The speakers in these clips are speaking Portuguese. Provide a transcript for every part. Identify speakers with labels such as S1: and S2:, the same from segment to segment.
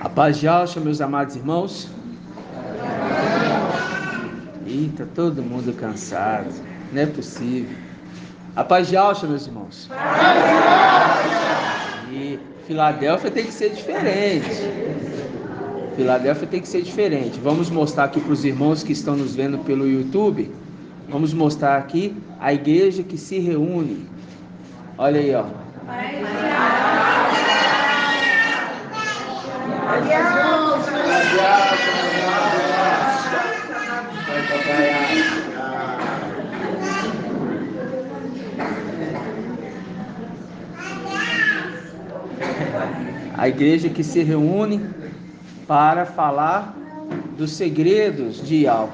S1: A paz de Alxa, meus amados irmãos. Eita, todo mundo cansado. Não é possível. A paz de Alxa, meus irmãos. E Filadélfia tem que ser diferente. Filadélfia tem que ser diferente. Vamos mostrar aqui para os irmãos que estão nos vendo pelo YouTube. Vamos mostrar aqui a igreja que se reúne. Olha aí, ó. A igreja que se reúne para falar dos segredos de Yahweh.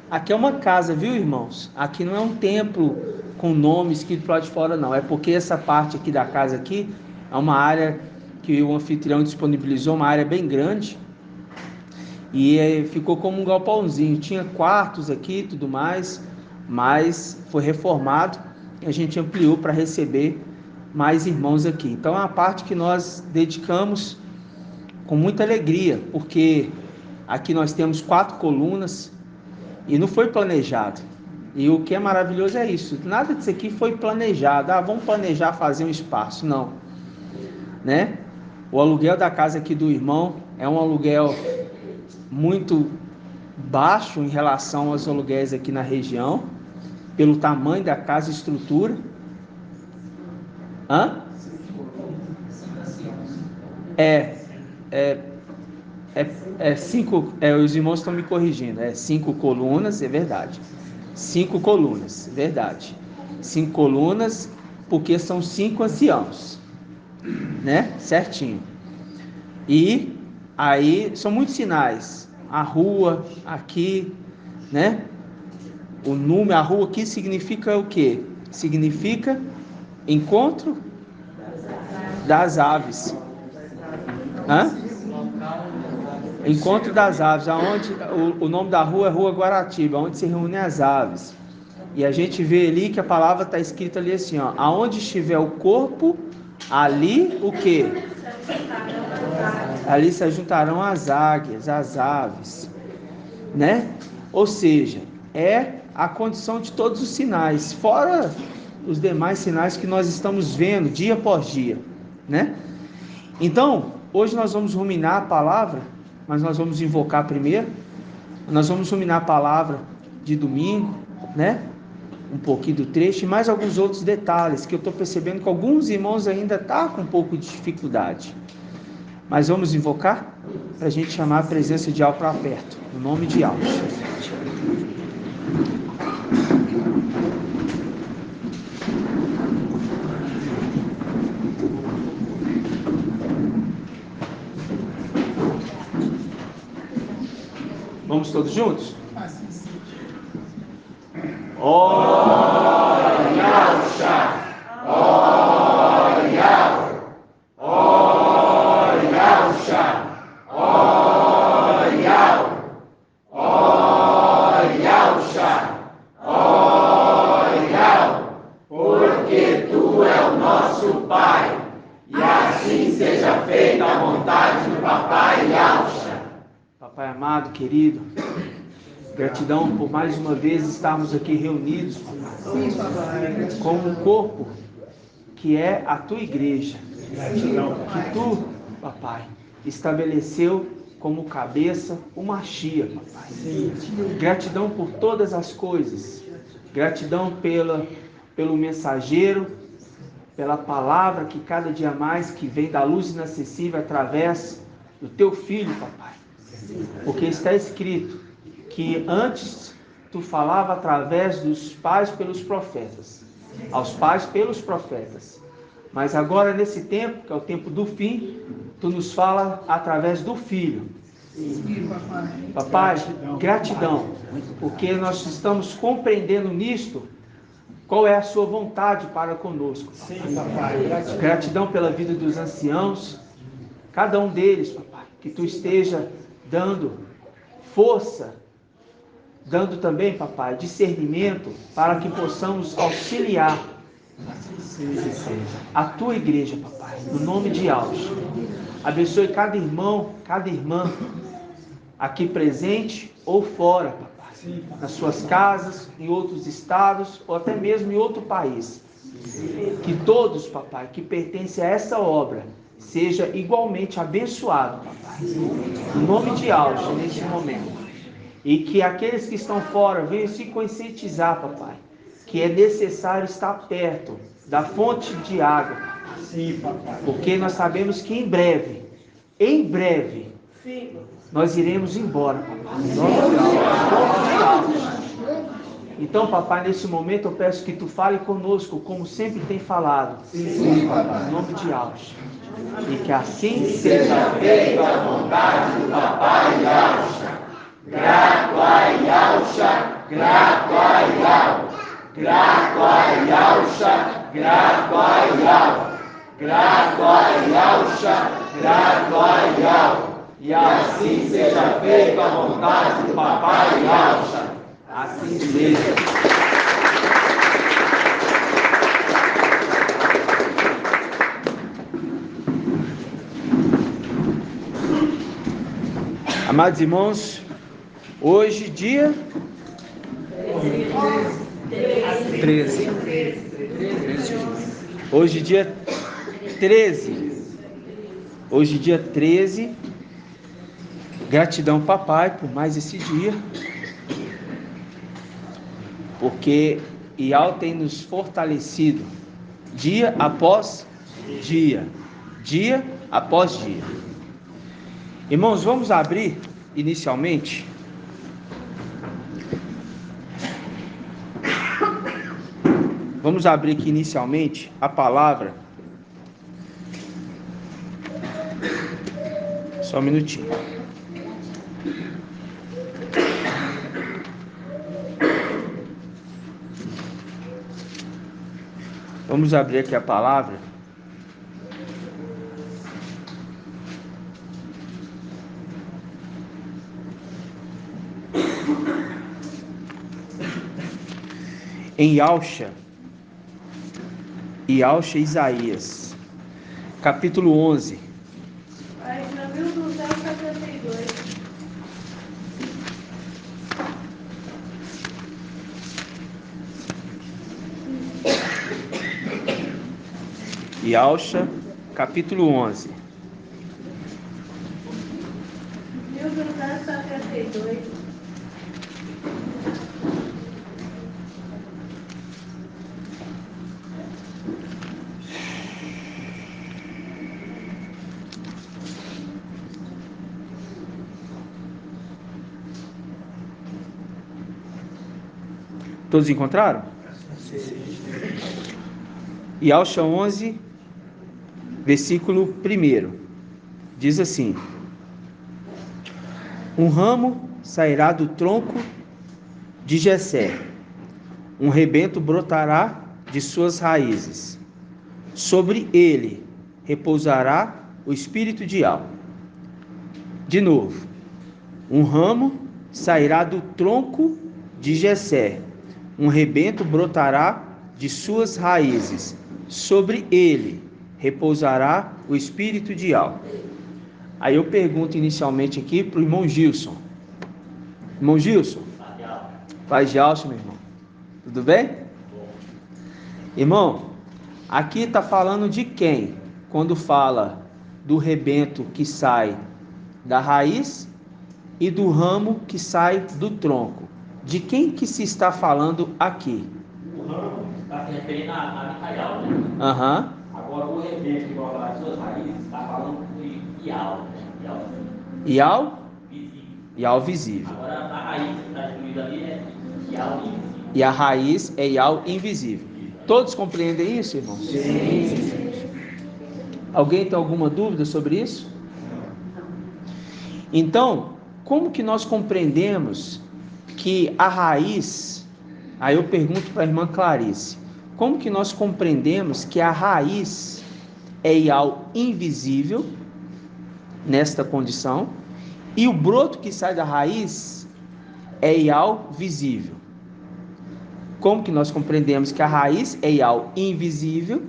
S1: Aqui é uma casa, viu, irmãos? Aqui não é um templo com nome escrito para lá de fora, não. É porque essa parte aqui da casa aqui é uma área que o anfitrião disponibilizou, uma área bem grande. E ficou como um galpãozinho. Tinha quartos aqui e tudo mais, mas foi reformado e a gente ampliou para receber mais irmãos aqui. Então é uma parte que nós dedicamos com muita alegria, porque aqui nós temos 4 colunas e não foi planejado. E o que é maravilhoso é isso. Nada disso aqui foi planejado. Vamos planejar fazer um espaço. Não. Né? O aluguel da casa aqui do irmão é um aluguel muito baixo em relação aos aluguéis aqui na região, pelo tamanho da casa e estrutura. Os irmãos estão me corrigindo. 5 colunas, é verdade. 5 colunas, verdade. 5 colunas, porque são 5 anciãos, né? Certinho. E aí são muitos sinais. A rua aqui, né? O número, a rua aqui significa o quê? Significa encontro das aves. Encontro das aves, aonde o nome da rua é Rua Guaratiba, onde se reúnem as aves. E a gente vê ali que a palavra está escrita ali assim, ó, aonde estiver o corpo, ali o quê? Ali se juntarão as águias, as aves, né? Ou seja, é a condição de todos os sinais, fora os demais sinais que nós estamos vendo dia após dia, né? Então, hoje nós vamos ruminar a palavra, mas nós vamos invocar primeiro. Nós vamos ruminar a palavra de domingo, né? Um pouquinho do trecho e mais alguns outros detalhes que eu estou percebendo que alguns irmãos ainda estão com um pouco de dificuldade. Mas vamos invocar para a gente chamar a presença de Yahweh para perto, no nome de Yahweh. Vamos todos juntos?
S2: Porque tu é o nosso Pai, e assim seja feita a vontade do Papai Yahweh.
S1: Papai amado, querido, gratidão por mais uma vez estarmos aqui reunidos como um corpo que é a tua igreja, que tu, papai, estabeleceu como cabeça o Mashiach, papai. Gratidão por todas as coisas, gratidão pelo mensageiro, pela palavra que cada dia mais que vem da luz inacessível através do teu filho, papai. Porque está escrito que antes tu falava através dos pais pelos profetas, aos pais pelos profetas, mas agora nesse tempo, que é o tempo do fim, tu nos fala através do Filho. Papai, gratidão, porque nós estamos compreendendo nisto qual é a sua vontade para conosco. Gratidão pela vida dos anciãos, cada um deles, papai, que tu esteja dando força, dando também, papai, discernimento para que possamos auxiliar a tua igreja, papai, no nome de Yahweh. Abençoe cada irmão, cada irmã aqui presente ou fora, papai. Nas suas casas, em outros estados ou até mesmo em outro país. Que todos, papai, que pertencem a essa obra, seja igualmente abençoado, papai. Em nome de Alcha, nesse momento. E que aqueles que estão fora venham se conscientizar, papai, que é necessário estar perto da fonte de água. Sim, papai. Porque nós sabemos que em breve, nós iremos embora, papai. Em nome de Alcha. Então, papai, nesse momento eu peço que tu fale conosco, como sempre tem falado. Sim, papai. Em nome de Alcha. E que assim seja feita a vontade do papai Alcha. Grato a Alcha, grato a Yal. Grato a Alcha, grato a Yal. Grato a Alcha, grato a Yal. E assim seja feita a vontade do papai Alcha. Assim seja. Amados irmãos, hoje dia 13. Hoje dia 13. Hoje dia 13. Gratidão, papai, por mais esse dia. Porque Ial tem nos fortalecido dia após dia, dia após dia. Irmãos, vamos abrir inicialmente aqui inicialmente a palavra. Só um minutinho. Vamos abrir aqui a palavra. Em Alcha, Isaías, capítulo 11.
S3: Página 1272.
S1: Alcha, capítulo 11.
S3: 1272.
S1: Todos encontraram? Alcha 11, versículo 1. Diz assim: um ramo sairá do tronco de Jessé, um rebento brotará de suas raízes. Sobre ele repousará o espírito de Ial. De novo, um ramo sairá do tronco de Jessé, um rebento brotará de suas raízes. Sobre ele repousará o espírito de Ial. Aí eu pergunto inicialmente aqui para o irmão Gilson. Irmão Gilson, paz de Alcha, meu irmão. Tudo bem? Irmão, aqui está falando de quem? Quando fala do rebento que sai da raiz e do ramo que sai do tronco. De quem que se está falando aqui?
S4: O ramo está se referindo a Micael, né?
S1: Aham.
S4: Agora o rebento que brota das suas raízes está falando de Ial, né?
S1: Ial?
S4: Visível.
S1: Ial visível.
S4: Agora a raiz que está incluída ali é Ial invisível.
S1: E a raiz é Ial invisível. Todos compreendem isso, irmãos? Sim. Alguém tem alguma dúvida sobre isso? Então, como que nós compreendemos que a raiz... Aí eu pergunto para a irmã Clarice, como que nós compreendemos que a raiz é Ial invisível, nesta condição, e o broto que sai da raiz é Ial visível? Como que nós compreendemos que a raiz é Ial invisível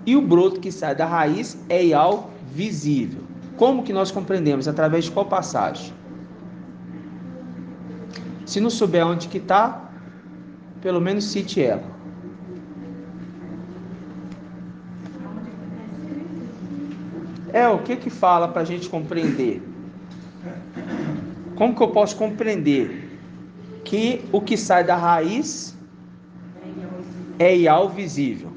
S1: e o broto que sai da raiz é Ial visível? Como que nós compreendemos? Através de qual passagem? Se não souber onde que está, pelo menos cite ela. O que fala para a gente compreender? Como que eu posso compreender que o que sai da raiz é Ial visível?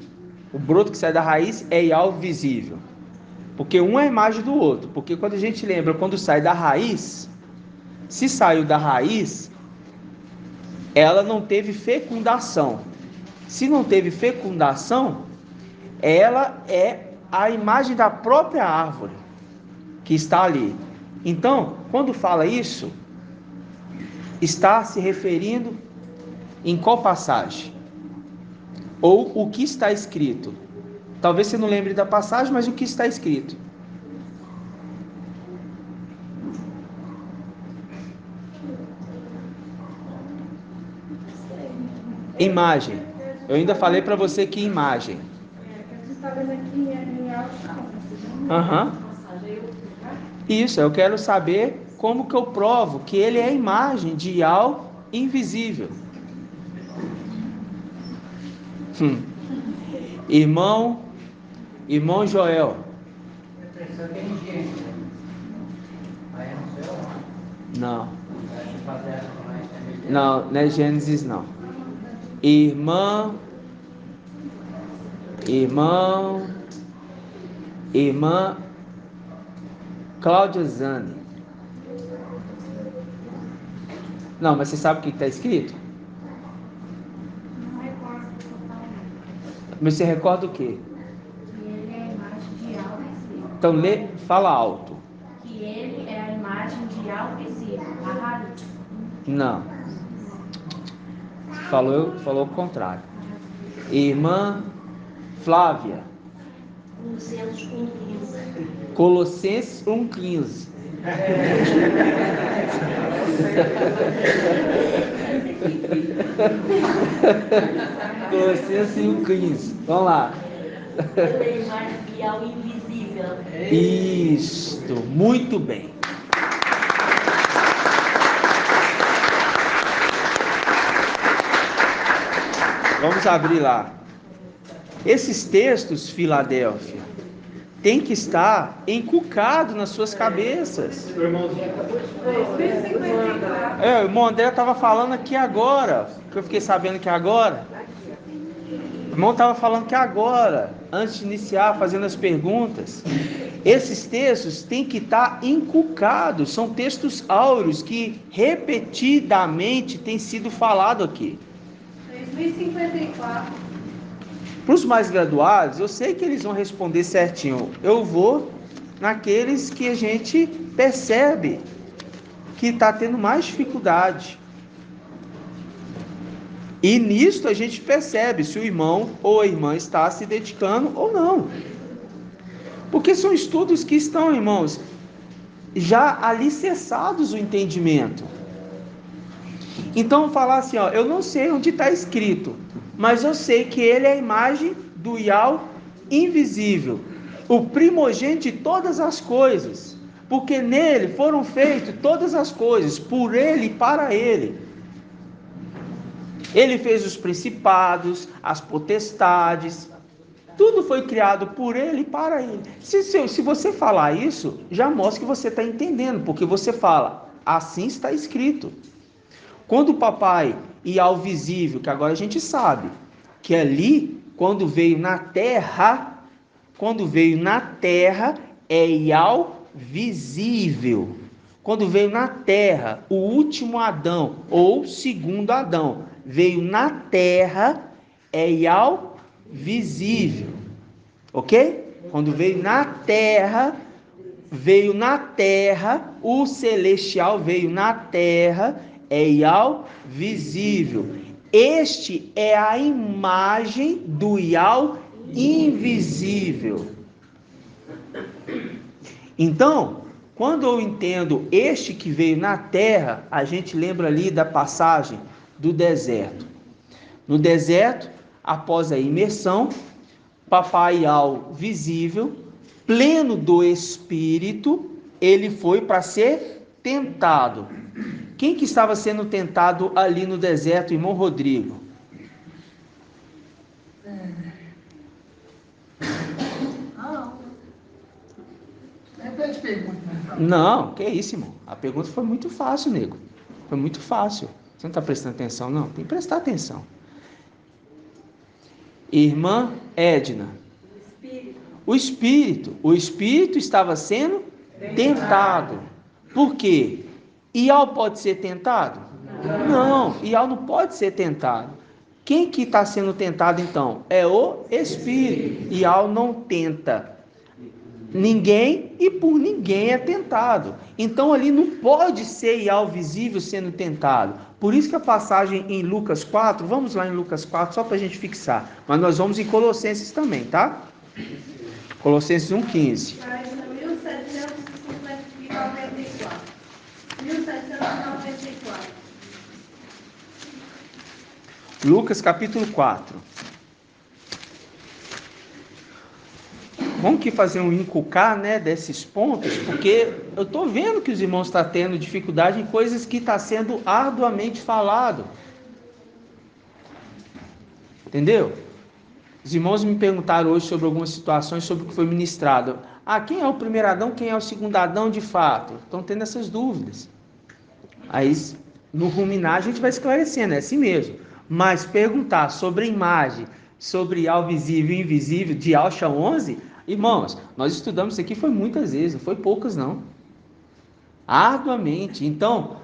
S1: O broto que sai da raiz é Ial visível. Porque um é a imagem do outro. Porque quando a gente lembra, quando sai da raiz, se saiu da raiz, ela não teve fecundação. Se não teve fecundação, ela é a imagem da própria árvore que está ali. Então, quando fala isso, está se referindo em qual passagem? Ou o que está escrito? Talvez você não lembre da passagem, mas o que está escrito? Imagem. Eu ainda falei para você que imagem. Isso, eu quero saber como que eu provo que ele é a imagem de Ial invisível. Irmão Joel. Não. Não é Gênesis não. Irmã Cláudia Zani. Não, mas você sabe o que está escrito?
S3: Não recordo totalmente.
S1: Mas você recorda o quê?
S3: Que ele é a imagem de Ial visível.
S1: Então fala alto.
S3: Que ele é a imagem de Ial visível. A raiz.
S1: Não. Falou o contrário. Irmã Flávia. Colossenses 1,15. Colossenses 1,15. Vamos lá.
S5: Ele é a imagem de Ial invisível.
S1: Isto, muito bem. Vamos abrir lá. Esses textos, Filadélfia, tem que estar encucado nas suas cabeças.
S3: O
S1: irmão André estava falando aqui agora, que eu fiquei sabendo que agora. O irmão estava falando que agora, antes de iniciar, fazendo as perguntas. Esses textos têm que estar encucados, são textos áureos que repetidamente têm sido falado aqui.
S3: 2054.
S1: Para os mais graduados, eu sei que eles vão responder certinho. Eu vou naqueles que a gente percebe que está tendo mais dificuldade. E nisto a gente percebe se o irmão ou a irmã está se dedicando ou não. Porque são estudos que estão, irmãos, já alicerçados o entendimento. Então, falar assim, eu não sei onde está escrito, mas eu sei que ele é a imagem do Ial invisível, o primogênito de todas as coisas, porque nele foram feitas todas as coisas, por ele e para ele. Ele fez os principados, as potestades, tudo foi criado por ele e para ele. Se você falar isso, já mostra que você está entendendo, porque você fala, assim está escrito. Quando o papai Ial visível, que agora a gente sabe, que ali, quando veio na terra, é Ial visível. Quando veio na terra, o último Adão, ou segundo Adão, veio na terra, é Ial visível. Ok? Quando veio na terra, o celestial veio na terra, é Ial visível. Este é a imagem do Ial invisível. Então, quando eu entendo este que veio na terra, a gente lembra ali da passagem do deserto. No deserto, após a imersão, papai Ial visível pleno do Espírito, ele foi para ser tentado. Quem que estava sendo tentado ali no deserto, irmão Rodrigo? Não, que isso, irmão. A pergunta foi muito fácil, nego. Foi muito fácil. Você não está prestando atenção, não? Tem que prestar atenção. Irmã Edna. O Espírito estava sendo tentado. Por quê? Ial pode ser tentado? Não, Ial não pode ser tentado. Quem que está sendo tentado então? É o Espírito. Ial não tenta ninguém e por ninguém é tentado. Então ali não pode ser Ial visível sendo tentado. Por isso que a passagem em Lucas 4, vamos lá em Lucas 4 só para a gente fixar. Mas nós vamos em Colossenses também, tá? Colossenses 1,15.
S3: Página 1794. 1794.
S1: Lucas capítulo 4. Vamos aqui fazer um inculcar, né, desses pontos, porque eu estou vendo que os irmãos estão tendo dificuldade em coisas que está sendo arduamente falado. Entendeu? Os irmãos me perguntaram hoje sobre algumas situações, sobre o que foi ministrado. Quem é o primeiro Adão, quem é o segundo Adão de fato? Estão tendo essas dúvidas. Aí, no ruminar, a gente vai esclarecendo, é assim mesmo. Mas perguntar sobre a imagem, sobre Ial visível e invisível de Alcha 11, irmãos, nós estudamos isso aqui foi muitas vezes, não foi poucas não. Arduamente. Então,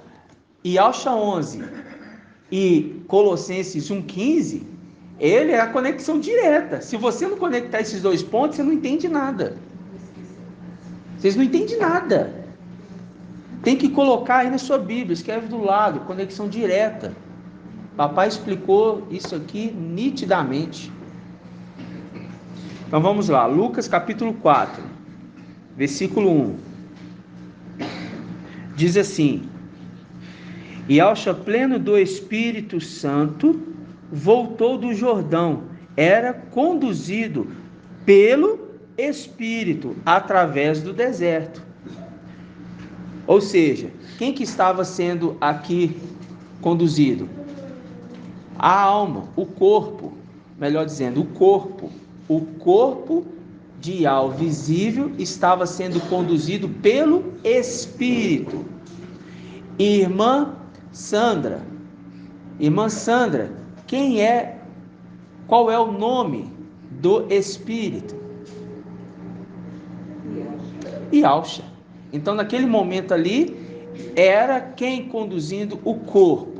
S1: Alcha 11 e Colossenses 1,15, ele é a conexão direta. Se você não conectar esses dois pontos, você não entende nada. Vocês não entendem nada. Tem que colocar aí na sua Bíblia, escreve do lado, conexão direta. Papai explicou isso aqui nitidamente. Então vamos lá, Lucas capítulo 4, versículo 1. Diz assim: E Alcha pleno do Espírito Santo, voltou do Jordão, era conduzido pelo Espírito através do deserto. Ou seja, quem que estava sendo aqui conduzido? A alma, o corpo, melhor dizendo, o corpo de Ial visível estava sendo conduzido pelo Espírito. Irmã Sandra, qual é o nome do Espírito? Ialcha. Então naquele momento ali, era quem conduzindo o corpo?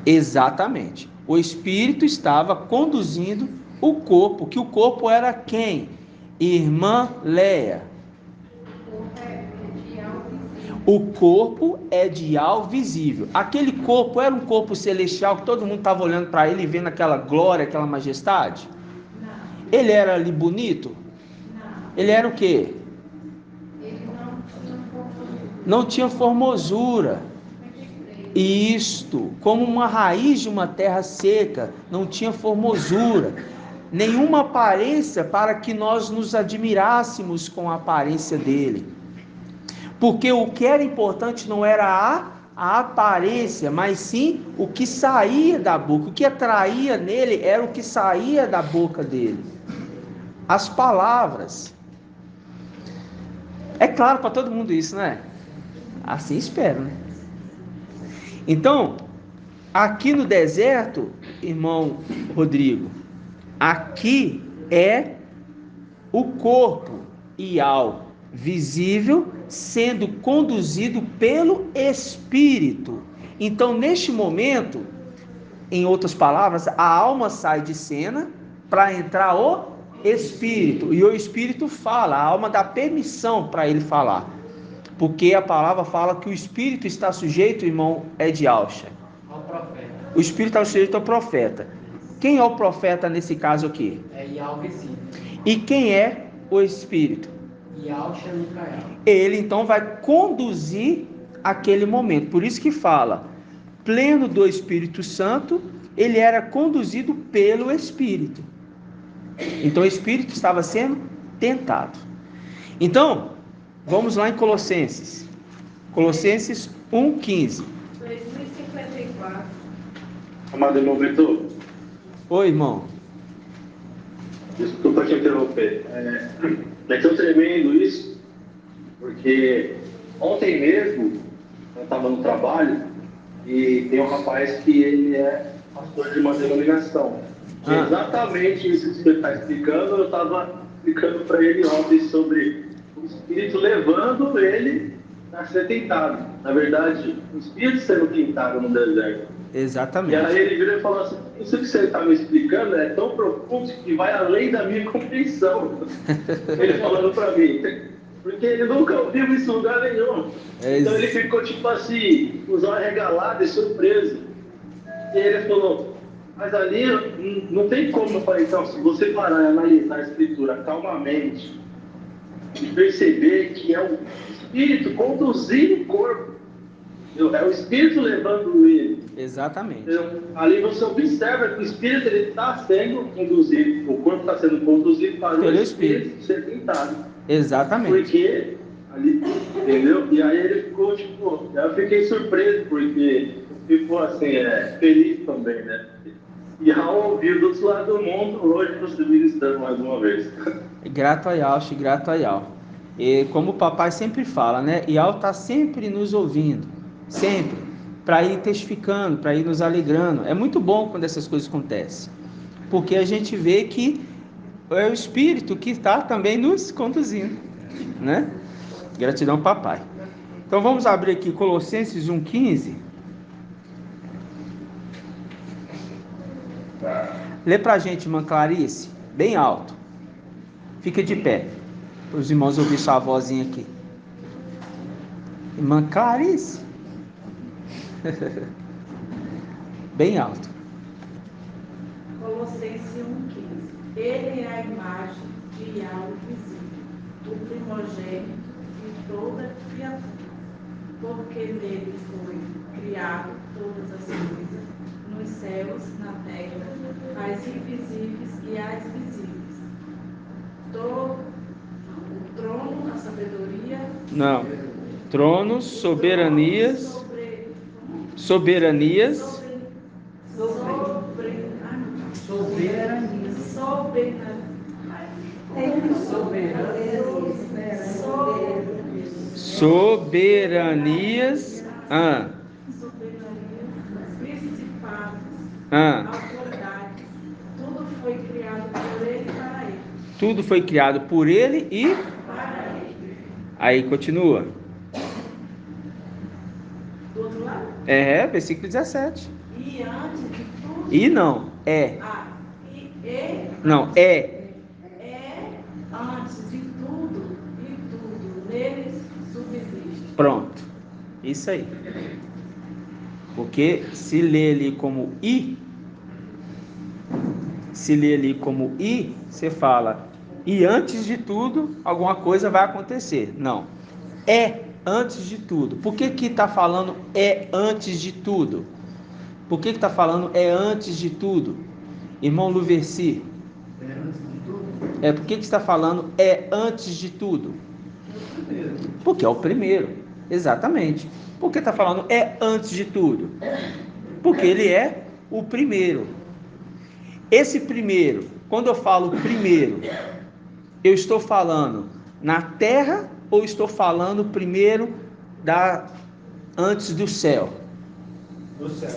S1: Exatamente. O Espírito estava conduzindo o corpo, que o corpo era quem? Irmã Leia. O corpo é de Ial visível. Aquele corpo era um corpo celestial que todo mundo estava olhando para ele e vendo aquela glória, aquela majestade?
S3: Não.
S1: Ele era ali bonito?
S3: Não.
S1: Ele era o quê?
S3: Ele
S1: Não tinha formosura. Isto, como uma raiz de uma terra seca, não tinha formosura, nenhuma aparência para que nós nos admirássemos com a aparência dele. Porque o que era importante não era a aparência, mas sim o que saía da boca. O que atraía nele era o que saía da boca dele. As palavras. É claro para todo mundo isso, não é? Assim espero, né? Então, aqui no deserto, irmão Rodrigo, aqui é o corpo Ial visível sendo conduzido pelo Espírito. Então, neste momento, em outras palavras, a alma sai de cena para entrar o Espírito. E o Espírito fala, a alma dá permissão para ele falar. Porque a palavra fala que o Espírito está sujeito, irmão, é de Alcha.
S4: Ao profeta.
S1: O Espírito está sujeito ao profeta. Quem é o profeta nesse caso aqui?
S4: É Ial visível.
S1: E quem é o Espírito?
S4: Ialcha Micael.
S1: Ele então vai conduzir aquele momento. Por isso que fala, pleno do Espírito Santo, ele era conduzido pelo Espírito. Então o Espírito estava sendo tentado. Então, vamos lá em Colossenses. Colossenses 1,15.
S3: 2054.
S6: Amado irmão Vitor,
S1: Oi, irmão.
S6: desculpa te interromper. É tão tremendo isso, porque ontem mesmo eu estava no trabalho e tem um rapaz que ele é pastor de uma denominação. Exatamente isso que você está explicando, eu estava explicando para ele ontem sobre o Espírito levando ele a ser tentado. Na verdade, o Espírito sendo tentado no deserto.
S1: Exatamente.
S6: E aí ele virou e falou assim, isso que você está me explicando é tão profundo que vai além da minha compreensão. Ele falando para mim. Porque ele nunca ouviu isso em lugar nenhum. Então ele ficou tipo assim, os olhos regalados e surpreso. E ele falou, mas ali não tem como. Eu falei, então, se você parar e analisar a escritura calmamente e perceber que é o Espírito conduzindo o corpo, é o Espírito levando ele.
S1: Exatamente.
S6: Então, ali você observa que o Espírito está sendo conduzido, o corpo está sendo conduzido para o Espírito ser tentado.
S1: Exatamente.
S6: Porque ali, entendeu? E aí ele ficou tipo, eu fiquei surpreso, porque ficou assim, feliz também, né? E ao ouvir do outro lado do mundo, hoje você ministrando mais uma vez.
S1: Grato a Yauch, grato a Yau. E como o papai sempre fala, né? Yau está sempre nos ouvindo, sempre, para ir testificando, para ir nos alegrando. É muito bom quando essas coisas acontecem, porque a gente vê que é o Espírito que está também nos conduzindo, né? Gratidão, papai. Então vamos abrir aqui Colossenses 1,15. Lê pra gente, irmã Clarice, bem alto. Fica de pé, para os irmãos ouvir sua vozinha aqui. Irmã Clarice. Bem alto.
S3: Colossenses 1,15. Ele é a imagem de algo visível, o primogênito de toda criatura, porque nele foi criado todas as coisas, nos céus, na terra, as invisíveis e as visíveis. O trono, a sabedoria.
S1: Não. Tronos, soberanias. Soberanias. Soberanias.
S3: Principados, autoridades, tudo foi criado por ele e para ele.
S1: Tudo foi criado por ele e
S3: Para ele.
S1: aí continua.
S3: Do outro lado?
S1: Versículo 17.
S3: E antes de tudo.
S1: E não, é. Não, é.
S3: É antes de tudo e tudo neles subsiste.
S1: Pronto. Isso aí. Porque se lê ali como i, você fala, e antes de tudo, alguma coisa vai acontecer. Não. É antes de tudo. Por que que está falando é antes de tudo? Por que está falando é antes de tudo? Irmão Luversi. Por que está falando é antes de tudo? Porque é o primeiro. Exatamente. Por que está falando é antes de tudo? Porque ele é o primeiro. Esse primeiro, quando eu falo primeiro, eu estou falando na terra ou estou falando primeiro antes do céu?
S6: Do céu.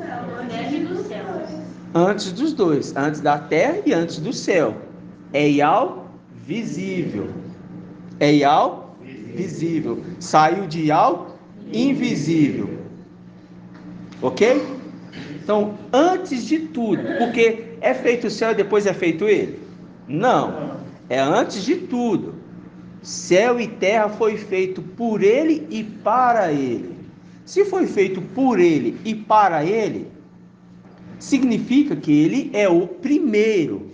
S5: Antes do céu.
S1: Antes dos dois, antes da terra e antes do céu. É Yau visível. É Yau visível. Saiu de Yau invisível. Ok? Então, antes de tudo, porque é feito o céu e depois é feito ele? Não. É antes de tudo. Céu e terra foi feito por ele e para ele. Se foi feito por ele e para ele, significa que ele é o primeiro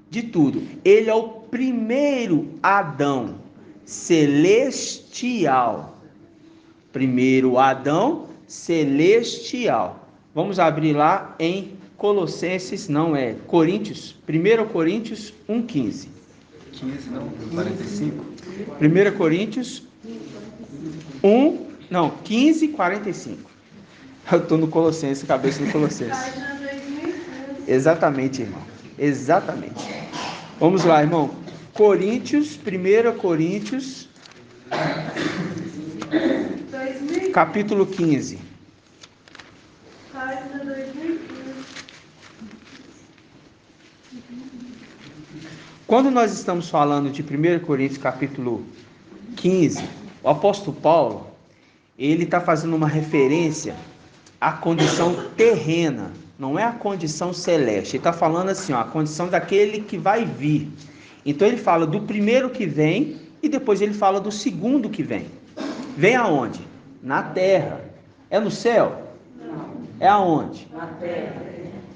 S1: de tudo. Ele é o primeiro Adão celestial. Primeiro Adão celestial. Vamos abrir lá em Colossenses, não é Coríntios, 1 Coríntios 1,15.
S7: 15 não, 45.
S1: 1 Coríntios 15, 45. Eu estou no Colossenses, cabeça do Colossenses. Exatamente, irmão. Exatamente. Vamos lá, irmão. Coríntios, 1 Coríntios, capítulo 15.
S3: Página 2015.
S1: Quando nós estamos falando de 1 Coríntios, capítulo 15, o apóstolo Paulo, ele está fazendo uma referência à condição terrena, não é a condição celeste. Ele está falando assim, ó, a condição daquele que vai vir. Então ele fala do primeiro que vem e depois ele fala do segundo que vem. Vem aonde? Na terra. É no céu?
S3: Não.
S1: É aonde?
S3: Na terra.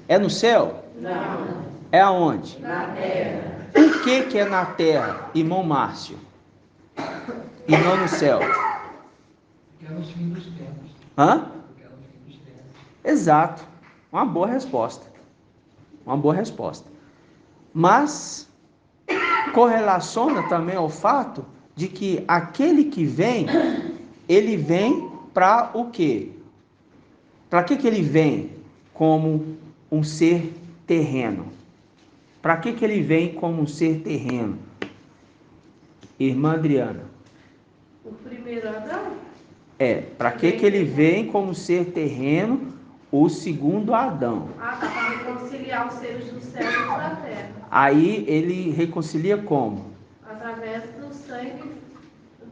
S1: É no céu?
S3: Não.
S1: É aonde?
S3: Na terra.
S1: Por que é na terra, irmão Márcio? E não no céu?
S7: Porque é nos fins dos tempos.
S1: Hã?
S7: Porque é nos fins dos tempos.
S1: Exato. Uma boa resposta. Uma boa resposta. Mas correlaciona também ao fato de que aquele que vem, ele vem para o quê? Para que ele vem como um ser terreno? Para que ele vem como um ser terreno? Irmã Adriana.
S3: O primeiro Adão?
S1: Para que ele vem como ser terreno? O segundo Adão.
S3: Tá, para reconciliar os seres do céu e da terra.
S1: Aí ele reconcilia como?
S3: Através do sangue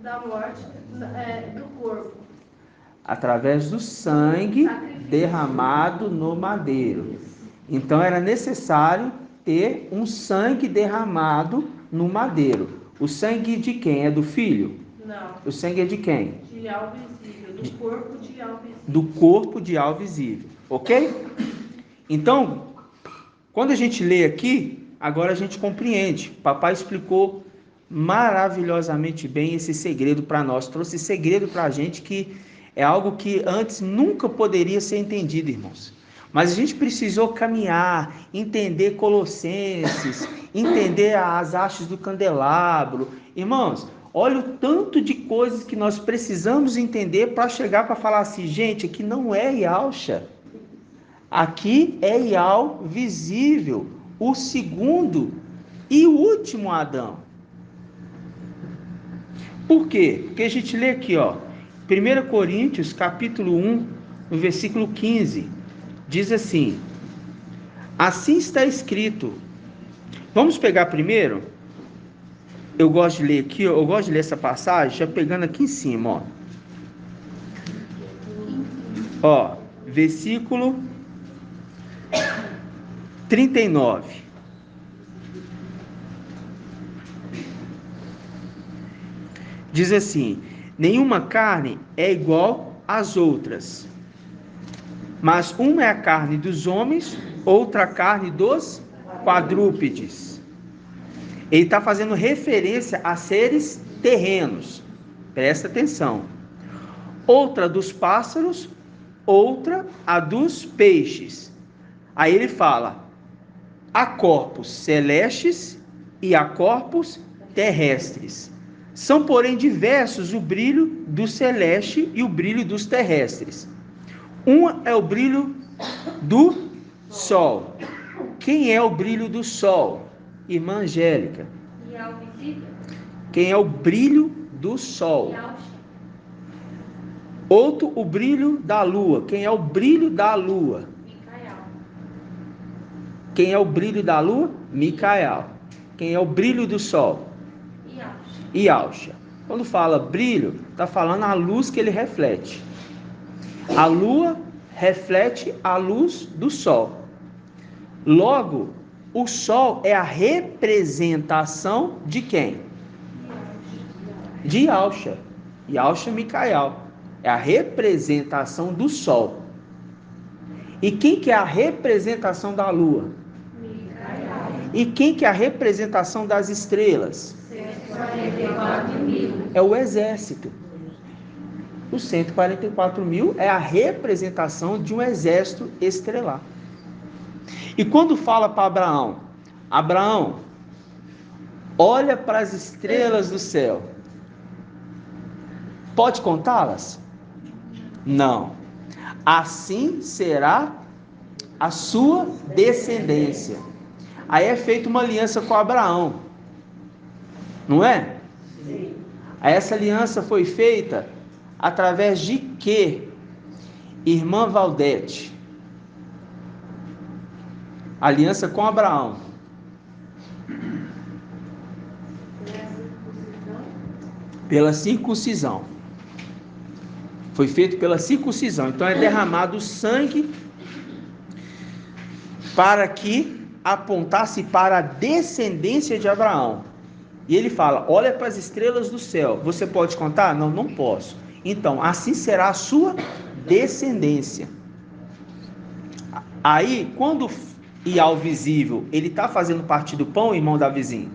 S3: da morte do corpo.
S1: Através do sangue derramado no madeiro. Então era necessário ter um sangue derramado no madeiro. O sangue de quem? É do filho?
S3: Não.
S1: O sangue é de quem?
S3: De algo visível, do corpo de algo visível.
S1: Do corpo de algo visível, ok? Então, quando a gente lê aqui, agora a gente compreende. Papai explicou maravilhosamente bem esse segredo para nós, trouxe segredo para a gente que é algo que antes nunca poderia ser entendido, irmãos. Mas a gente precisou caminhar, entender Colossenses, entender as hastes do candelabro. Irmãos, olha o tanto de coisas que nós precisamos entender para chegar para falar assim, gente, aqui não é Yahshua. Aqui é Yahweh visível, o segundo e o último Adão. Por quê? Porque a gente lê aqui, ó, 1 Coríntios, capítulo 1, no versículo 15, diz assim, assim está escrito. Vamos pegar primeiro? Eu gosto de ler aqui, eu gosto de ler essa passagem, já pegando aqui em cima, ó, versículo 39. Diz assim, nenhuma carne é igual às outras, mas uma é a carne dos homens, outra a carne dos quadrúpedes. Ele está fazendo referência a seres terrenos, presta atenção. Outra dos pássaros, outra a dos peixes. Aí ele fala, há corpos celestes e há corpos terrestres. São, porém, diversos o brilho do celeste e o brilho dos terrestres. Um é o brilho do sol. Quem é o brilho do sol? Irmã Angélica. Quem é o brilho do sol? Outro, o brilho da lua. Quem é o brilho da lua? Quem é o brilho da lua? Micael. Quem é o brilho do sol? Yahshua. Quando fala brilho, está falando a luz que ele reflete. A lua reflete a luz do sol. Logo, o sol é a representação de quem? De Yahshua. Yahshua Micael. É a representação do sol. E quem que é a representação da lua? Micael. E quem que é a representação das estrelas?
S5: 144 mil.
S1: É o exército. os 144 mil é a representação de um exército estrelar. E quando fala para Abraão, Abraão, olha para as estrelas do céu, pode contá-las? Não. Assim será a sua descendência. Aí é feita uma aliança com Abraão, não é?
S5: Sim.
S1: Aí essa aliança foi feita através de quê? Irmã Valdete. Aliança com Abraão. Pela circuncisão. Foi feito pela circuncisão. Então é derramado o sangue para que apontasse para a descendência de Abraão. E ele fala, olha para as estrelas do céu. Você pode contar? Não, não posso. Então, assim será a sua descendência. Aí, quando ir ao visível, ele está fazendo parte do pão, irmão Davizinho?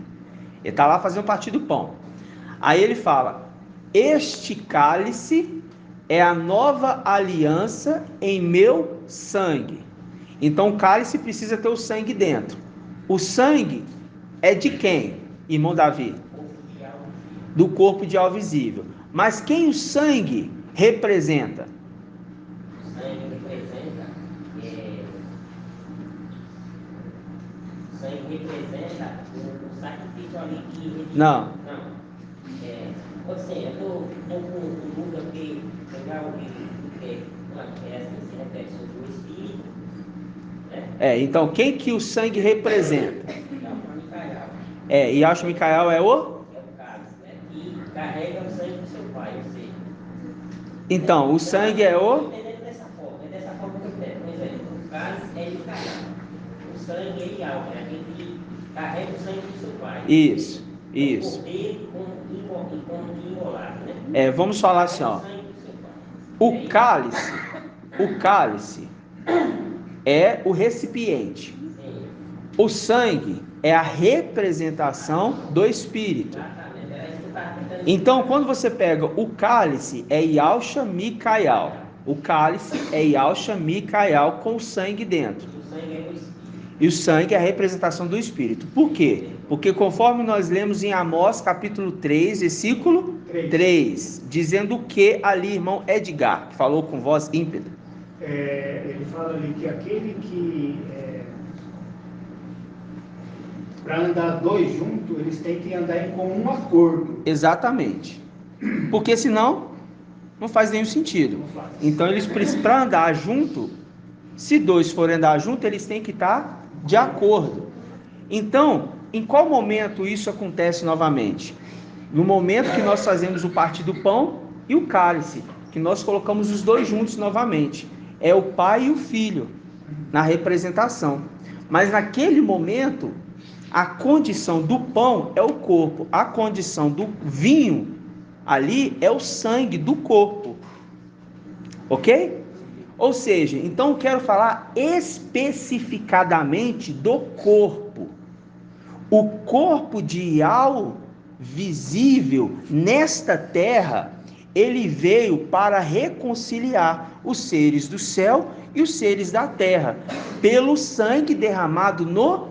S1: Ele está lá fazendo parte do pão. Aí ele fala, este cálice é a nova aliança em meu sangue. Então o cálice precisa ter o sangue dentro. O sangue é de quem, irmão Davi? Do corpo de alvo visível. Mas quem o sangue representa?
S4: O sangue representa o sacrifício ali que...
S1: Não.
S4: Ou seja, eu estou com dúvida porque eu já ouvi que se repete sobre o Espírito, né?
S1: Então quem que o sangue representa? Yahshua Micael é o?
S4: É o cálice, né? Que carrega o sangue do seu pai, ou seja...
S1: Então, o sangue é o?
S4: Dessa forma que eu quero. Por exemplo, o cálice é Micael. O sangue é Yahweh, a gente carrega o sangue do seu pai.
S1: Isso. Vamos falar assim, ó. O cálice é o recipiente. O sangue é a representação do Espírito. Então, quando você pega o cálice, é Yahshua Micael. O cálice é Yahshua Micael com o sangue dentro. E o sangue é a representação do Espírito. Por quê? Porque conforme nós lemos em Amós, capítulo 3, versículo 3, dizendo o que ali, irmão Edgar, que falou com voz ímpeta.
S8: Ele fala ali que aquele que... para andar dois juntos, eles têm que andar em comum acordo.
S1: Exatamente. Porque senão, não faz nenhum sentido. Então, eles precisam, para andar junto, se dois forem andar junto, eles têm que estar de acordo. Então, em qual momento isso acontece novamente? No momento que nós fazemos o parte do pão e o cálice, que nós colocamos os dois juntos novamente. É o pai e o filho, na representação. Mas naquele momento, a condição do pão é o corpo, a condição do vinho ali é o sangue do corpo. Ok? Ou seja, então eu quero falar especificadamente do corpo. O corpo de Yahweh visível nesta terra, ele veio para reconciliar os seres do céu e os seres da terra, pelo sangue derramado no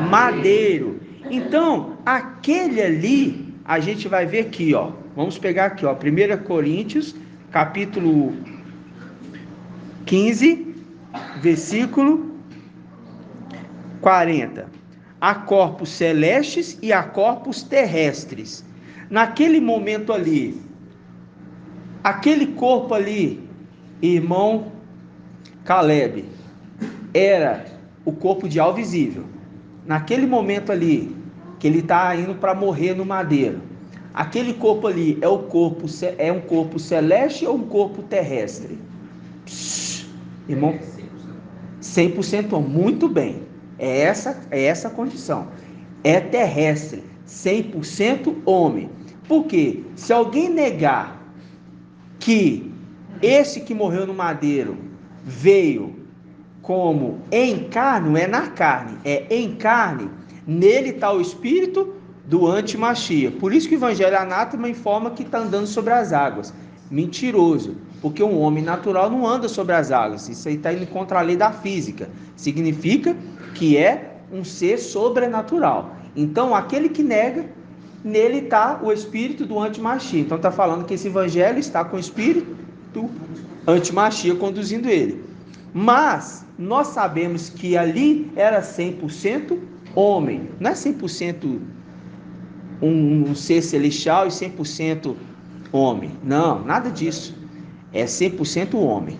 S1: madeiro. Então, aquele ali, a gente vai ver aqui, ó. Vamos pegar aqui, ó, 1 Coríntios, capítulo 15, versículo 40. Há corpos celestes e há corpos terrestres. Naquele momento ali, aquele corpo ali, irmão Caleb, era o corpo de alvo visível. Naquele momento ali, que ele está indo para morrer no madeiro, aquele corpo ali é um corpo celeste ou um corpo terrestre? Irmão, 100% muito bem. É essa a condição. É terrestre, 100% homem. Por quê? Se alguém negar que esse que morreu no madeiro veio como em carne, não é na carne, é em carne, nele está o espírito do antimachia. Por isso que o evangelho anátema informa que está andando sobre as águas. Mentiroso. Porque um homem natural não anda sobre as águas. Isso aí está indo contra a lei da física. Significa que é um ser sobrenatural. Então, aquele que nega, nele está o espírito do antimachia. Então, está falando que esse evangelho está com o espírito do antimachia conduzindo ele. Mas, nós sabemos que ali era 100% homem. Não é 100% um ser celestial e 100% homem. Não, nada disso. É 100% homem.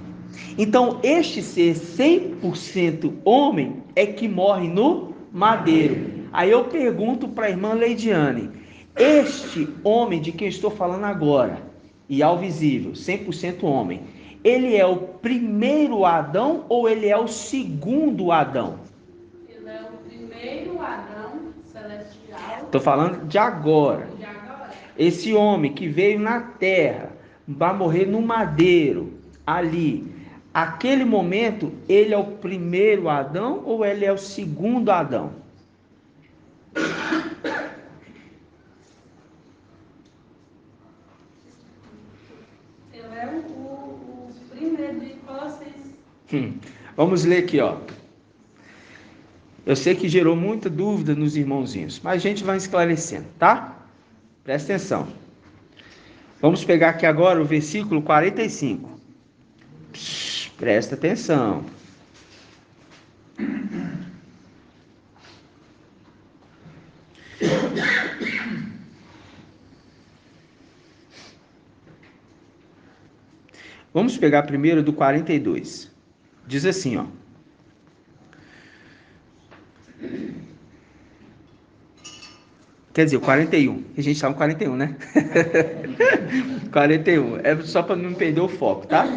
S1: Então, este ser 100% homem é que morre no madeiro. Aí eu pergunto para a irmã Leidiane, este homem de quem eu estou falando agora, e ao visível, 100% homem, ele é o primeiro Adão ou ele é o segundo Adão?
S3: Ele é o primeiro Adão celestial.
S1: Estou falando de agora. Esse homem que veio na terra, vai morrer no madeiro, ali. Aquele momento, ele é o primeiro Adão ou ele é o segundo Adão?
S3: Ele é o primeiro de Colossenses.
S1: Vamos ler aqui, ó. Eu sei que gerou muita dúvida nos irmãozinhos, mas a gente vai esclarecendo, tá? Presta atenção. Vamos pegar aqui agora o versículo 45. Presta atenção. Vamos pegar primeiro do 42. Diz assim, ó. Quer dizer, o 41. A gente está no 41, né? 41. É só para não perder o foco, tá?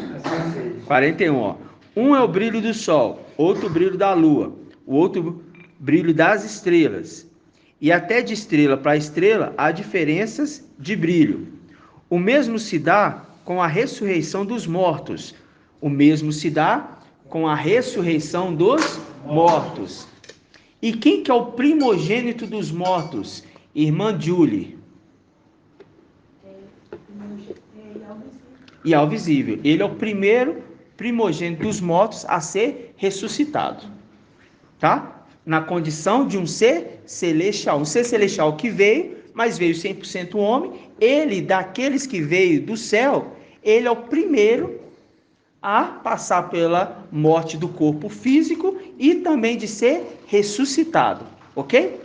S1: 41, ó. Um é o brilho do sol, outro o brilho da lua, o outro brilho das estrelas. E até de estrela para estrela há diferenças de brilho. O mesmo se dá com a ressurreição dos mortos. O mesmo se dá com a ressurreição dos mortos. E quem que é o primogênito dos mortos? Irmã Julie. E ao visível. Ele é o primeiro primogênito dos mortos a ser ressuscitado. Tá? Na condição de um ser celestial. Um ser celestial que veio, mas veio 100% homem. Ele, daqueles que veio do céu, ele é o primeiro a passar pela morte do corpo físico e também de ser ressuscitado. Ok?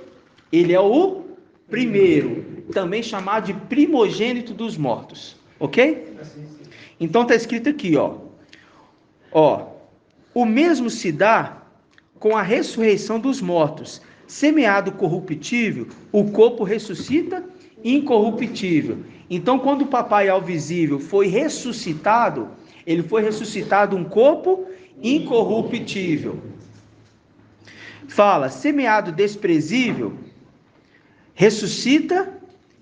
S1: Ele é o primeiro, também chamado de primogênito dos mortos. Ok? Então está escrito aqui, ó. O mesmo se dá com a ressurreição dos mortos. Semeado corruptível, o corpo ressuscita incorruptível. Então, quando o papai ao visível foi ressuscitado, ele foi ressuscitado um corpo incorruptível. Fala, semeado desprezível, ressuscita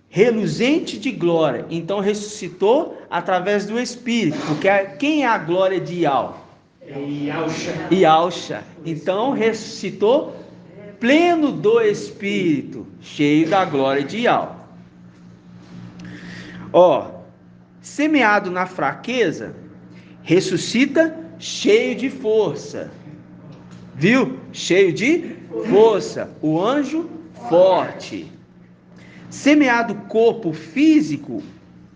S1: reluzente de glória. Então ressuscitou através do Espírito. Porque quem é a glória de Ial? Ialcha. Então ressuscitou pleno do Espírito, cheio da glória de Ial. Semeado na fraqueza, ressuscita cheio de força. Viu? Cheio de força. O anjo forte. Semeado corpo físico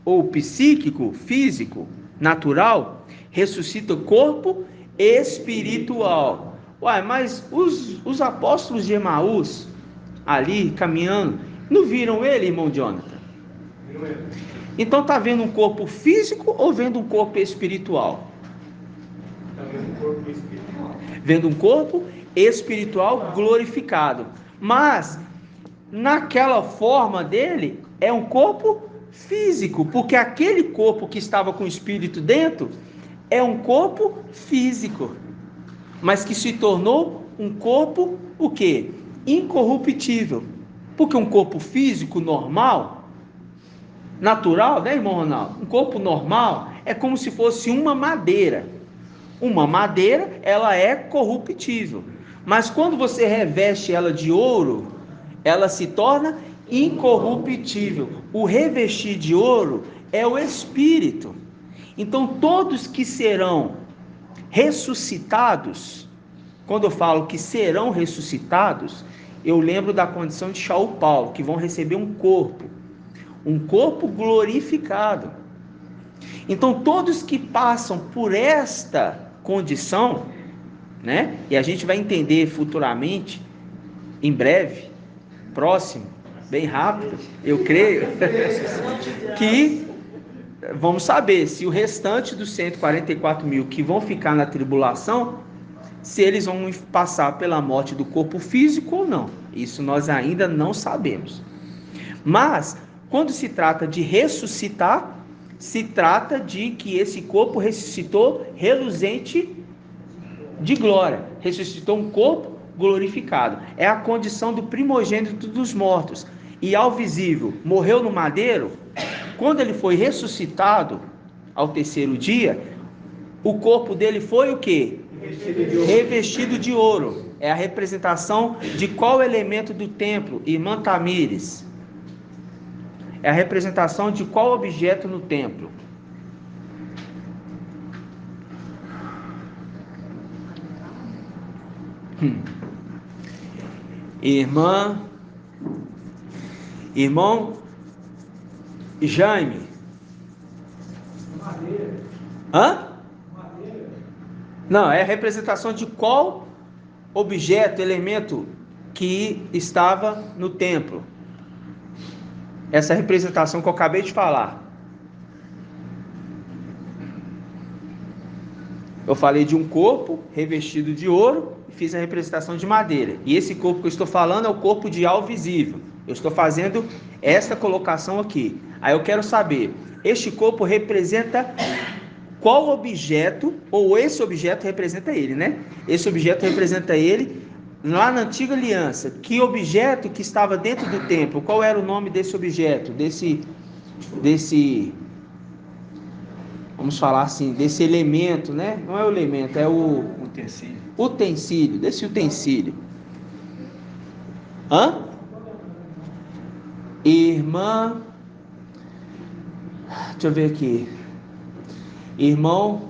S1: ou psíquico, físico, natural, ressuscita corpo espiritual. Mas os apóstolos de Emaús, ali caminhando, não viram ele, irmão Jonathan? Então está vendo um corpo físico ou vendo um corpo espiritual?
S6: Está vendo um corpo espiritual.
S1: Vendo um corpo espiritual glorificado. Mas naquela forma dele é um corpo físico, porque aquele corpo que estava com o espírito dentro é um corpo físico, mas que se tornou um corpo o quê? Incorruptível. Porque um corpo físico normal, natural, né, irmão Ronaldo? Um corpo normal é como se fosse uma madeira. Uma madeira, ela é corruptível. Mas quando você reveste ela de ouro, ela se torna incorruptível. O revestir de ouro é o espírito. Então, todos que serão ressuscitados, quando eu falo que serão ressuscitados, eu lembro da condição de Shaul Paulo, que vão receber um corpo glorificado. Então, todos que passam por esta condição, né? E a gente vai entender futuramente, em breve, próximo, bem rápido, eu creio, que vamos saber se o restante dos 144 mil que vão ficar na tribulação, se eles vão passar pela morte do corpo físico ou não. Isso nós ainda não sabemos. Mas, quando se trata de ressuscitar, se trata de que esse corpo ressuscitou reluzente de glória. Ressuscitou um corpo glorificado. É a condição do primogênito dos mortos. E ao visível, morreu no madeiro, quando ele foi ressuscitado ao terceiro dia, o corpo dele foi o quê? Revestido de ouro. É a representação de qual elemento do templo, irmã Tamires? É a representação de qual objeto no templo? Irmão Jaime.
S8: Madeira.
S1: Hã?
S8: Madeira.
S1: Não, é a representação de qual objeto, elemento que estava no templo. Essa representação que eu acabei de falar. Eu falei de um corpo revestido de ouro e fiz a representação de madeira. E esse corpo que eu estou falando é o corpo de algo visível. Eu estou fazendo essa colocação aqui. Aí eu quero saber, este corpo representa qual objeto, ou esse objeto representa ele, né? Esse objeto representa ele lá na antiga aliança. Que objeto que estava dentro do templo? Qual era o nome desse objeto? Desse vamos falar assim, desse elemento, né? Não é o elemento, é o utensílio, desse utensílio. Hã? Irmã, deixa eu ver aqui. Irmão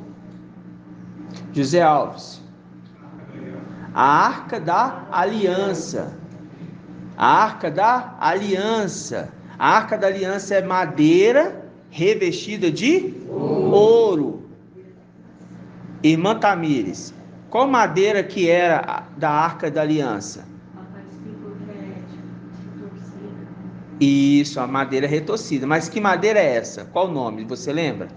S1: José Alves. A Arca da Aliança. A Arca da Aliança. A Arca da Aliança é madeira revestida de ouro. Irmã Tamires, qual madeira que era da Arca da Aliança? Isso, a madeira retorcida. Mas que madeira é essa? Qual o nome? Você lembra?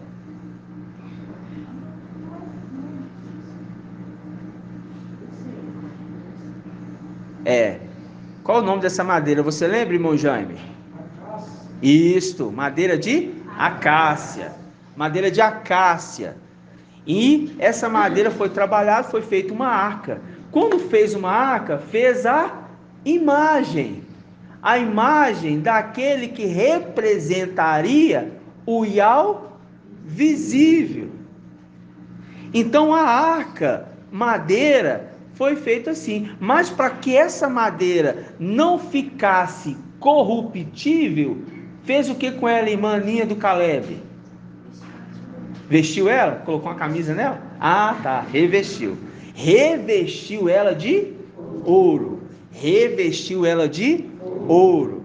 S1: Qual o nome dessa madeira? Você lembra, irmão Jaime? Isto, madeira de acácia. Madeira de acácia. E essa madeira foi trabalhada, foi feita uma arca. Quando fez uma arca, fez a imagem. A imagem daquele que representaria o Yahvé visível. Então a arca, madeira, foi feita assim. Mas para que essa madeira não ficasse corruptível, fez o que com ela, irmã Ninha do Caleb? Vestiu ela? Colocou uma camisa nela? Ah, tá, revestiu. Revestiu ela de ouro. Revestiu ela de ouro.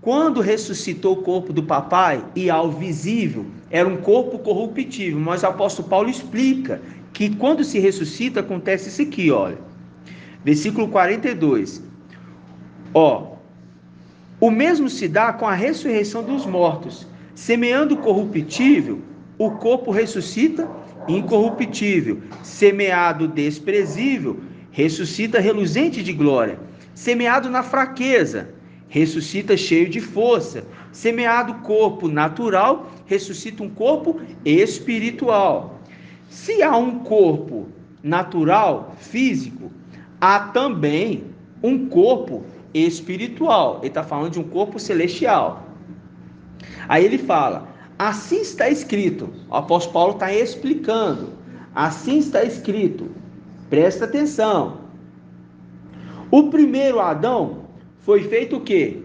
S1: Quando ressuscitou o corpo do papai, e ao visível, era um corpo corruptível, mas o apóstolo Paulo explica que quando se ressuscita, acontece isso aqui, olha. Versículo 42. O mesmo se dá com a ressurreição dos mortos. Semeando corruptível, o corpo ressuscita incorruptível. Semeado desprezível, ressuscita reluzente de glória. Semeado na fraqueza, ressuscita cheio de força. Semeado corpo natural, ressuscita um corpo espiritual. Se há um corpo natural, físico, há também um corpo espiritual. Ele está falando de um corpo celestial. Aí ele fala, assim está escrito. O apóstolo Paulo está explicando. Assim está escrito. Presta atenção. O primeiro Adão foi feito o quê?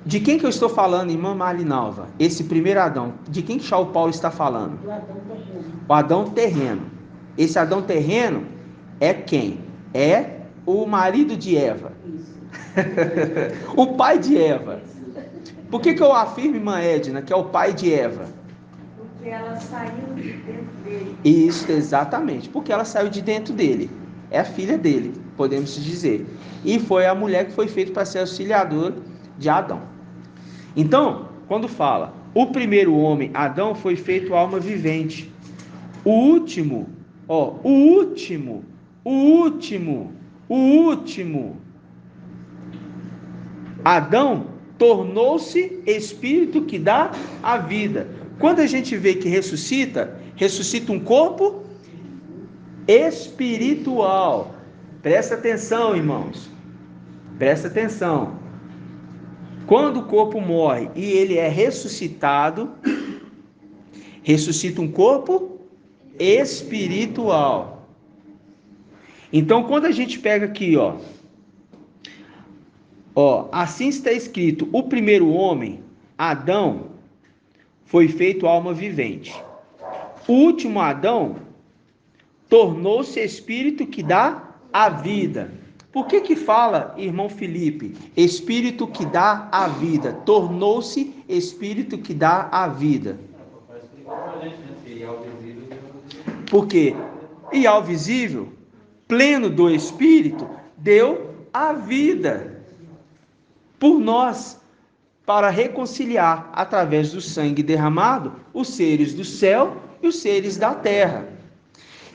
S1: De quem que eu estou falando, irmã Marinalva? Esse primeiro Adão. De quem que Paulo Paulo está falando?
S5: Do Adão terreno.
S1: O Adão terreno. Esse Adão terreno é quem? É o marido de Eva.
S5: Isso.
S1: O pai de Eva. Por que eu afirmo, irmã Edna, que é o pai de Eva?
S3: Porque ela saiu de dentro dele.
S1: Isso, exatamente. Porque ela saiu de dentro dele. É a filha dele, podemos dizer. E foi a mulher que foi feita para ser auxiliadora de Adão. Então, quando fala, o primeiro homem, Adão, foi feito alma vivente. O último, Adão tornou-se espírito que dá a vida. Quando a gente vê que ressuscita um corpo espiritual. Presta atenção, irmãos. Presta atenção. Quando o corpo morre e ele é ressuscitado, ressuscita um corpo espiritual. Então, quando a gente pega aqui, assim está escrito: o primeiro homem, Adão, foi feito alma vivente. O último Adão tornou-se espírito que dá a vida. Por que fala, irmão Felipe, espírito que dá a vida? Tornou-se espírito que dá a vida. Porque e ao visível, pleno do espírito, deu a vida por nós, para reconciliar através do sangue derramado os seres do céu e os seres da terra.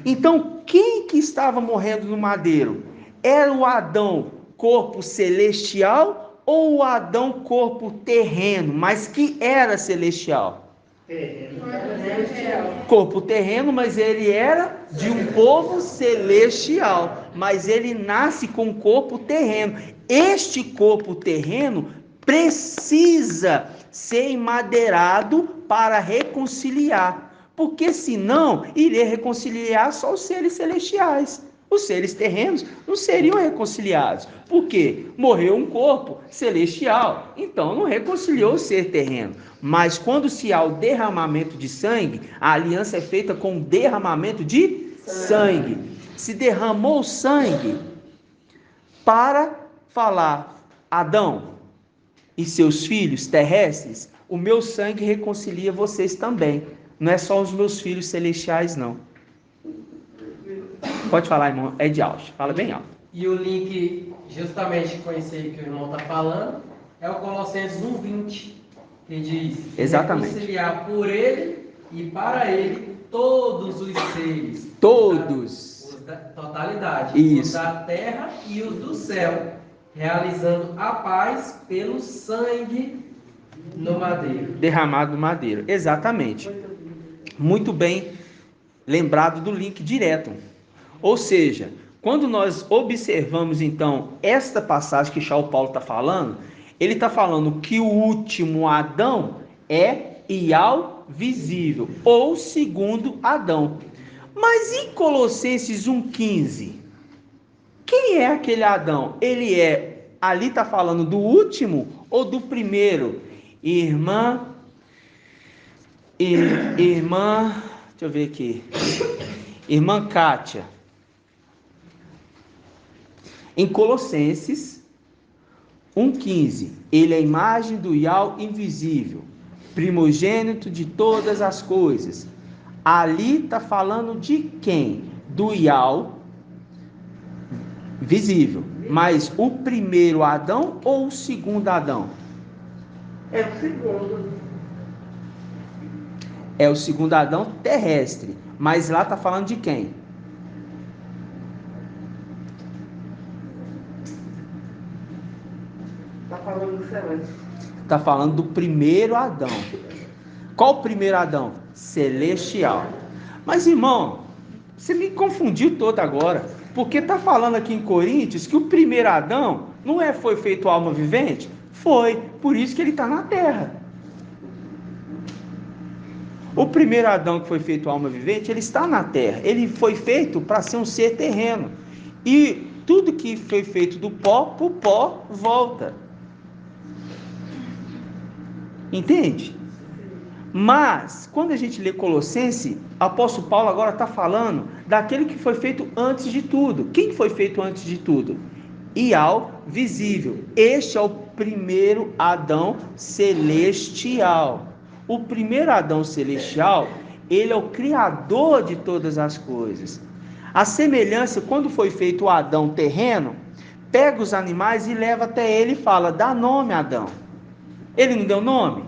S1: Então, quem que estava morrendo no madeiro? Era o Adão corpo celestial ou o Adão corpo terreno, mas que era celestial? Corpo terreno, mas ele era de um povo celestial, mas ele nasce com corpo terreno. Este corpo terreno precisa ser emadeirado para reconciliar, porque senão iria reconciliar só os seres celestiais. Os seres terrenos não seriam reconciliados. Por quê? Morreu um corpo celestial, então não reconciliou o ser terreno. Mas quando se há o derramamento de sangue, a aliança é feita com o derramamento de sangue. Se derramou sangue para falar: Adão e seus filhos terrestres, o meu sangue reconcilia vocês também. Não é só os meus filhos celestiais, não. Pode falar, irmão, é de alto. Fala bem alto.
S9: E o link, justamente com esse aí que o irmão está falando, é o Colossenses 1:20, que diz:
S1: exatamente,
S9: reconciliar por ele e para ele todos os seres.
S1: Todos.
S9: Os da totalidade.
S1: Isso.
S9: Os da terra e os do céu, realizando a paz pelo sangue no madeiro.
S1: Derramado no madeiro. Exatamente. Muito bem lembrado do link direto. Ou seja, quando nós observamos então esta passagem que São Paulo está falando, ele está falando que o último Adão é Ial visível, ou segundo Adão. Mas em Colossenses 1,15, quem é aquele Adão? Ele ali está falando do último ou do primeiro? Irmã, deixa eu ver aqui. Irmã Kátia. Em Colossenses 1,15, ele é a imagem do Ial invisível, primogênito de todas as coisas. Ali está falando de quem? Do Ial visível. Mas o primeiro Adão ou o segundo Adão?
S3: É o segundo.
S1: É o segundo Adão terrestre. Mas lá está falando de quem?
S3: Está falando do celeste.
S1: Está falando do primeiro Adão. Qual o primeiro Adão? Celestial. Mas, irmão, você me confundiu todo agora. Porque está falando aqui em Coríntios que o primeiro Adão não foi feito alma vivente? Foi. Por isso que ele está na terra. O primeiro Adão que foi feito alma vivente, ele está na terra. Ele foi feito para ser um ser terreno. E tudo que foi feito do pó, para o pó volta. Entende? Mas, quando a gente lê Colossenses, apóstolo Paulo agora está falando daquele que foi feito antes de tudo. Quem foi feito antes de tudo? Ial visível. Este é o primeiro Adão celestial. O primeiro Adão celestial, ele é o criador de todas as coisas. A semelhança, quando foi feito o Adão terreno, pega os animais e leva até ele e fala, dá nome a Adão. Ele não deu nome?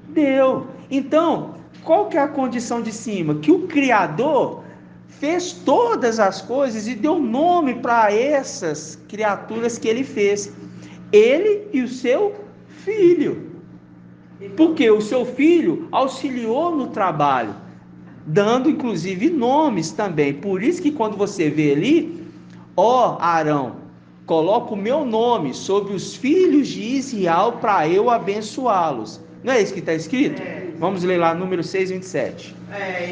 S1: Deu. Então, qual que é a condição de cima? Que o Criador fez todas as coisas e deu nome para essas criaturas que ele fez. Ele e o seu filho. Porque o seu filho auxiliou no trabalho, dando inclusive nomes também. Por isso que quando você vê ali, ó Arão, coloca o meu nome sobre os filhos de Israel para eu abençoá-los. Não é isso que está escrito? Vamos ler lá, número 6, 27.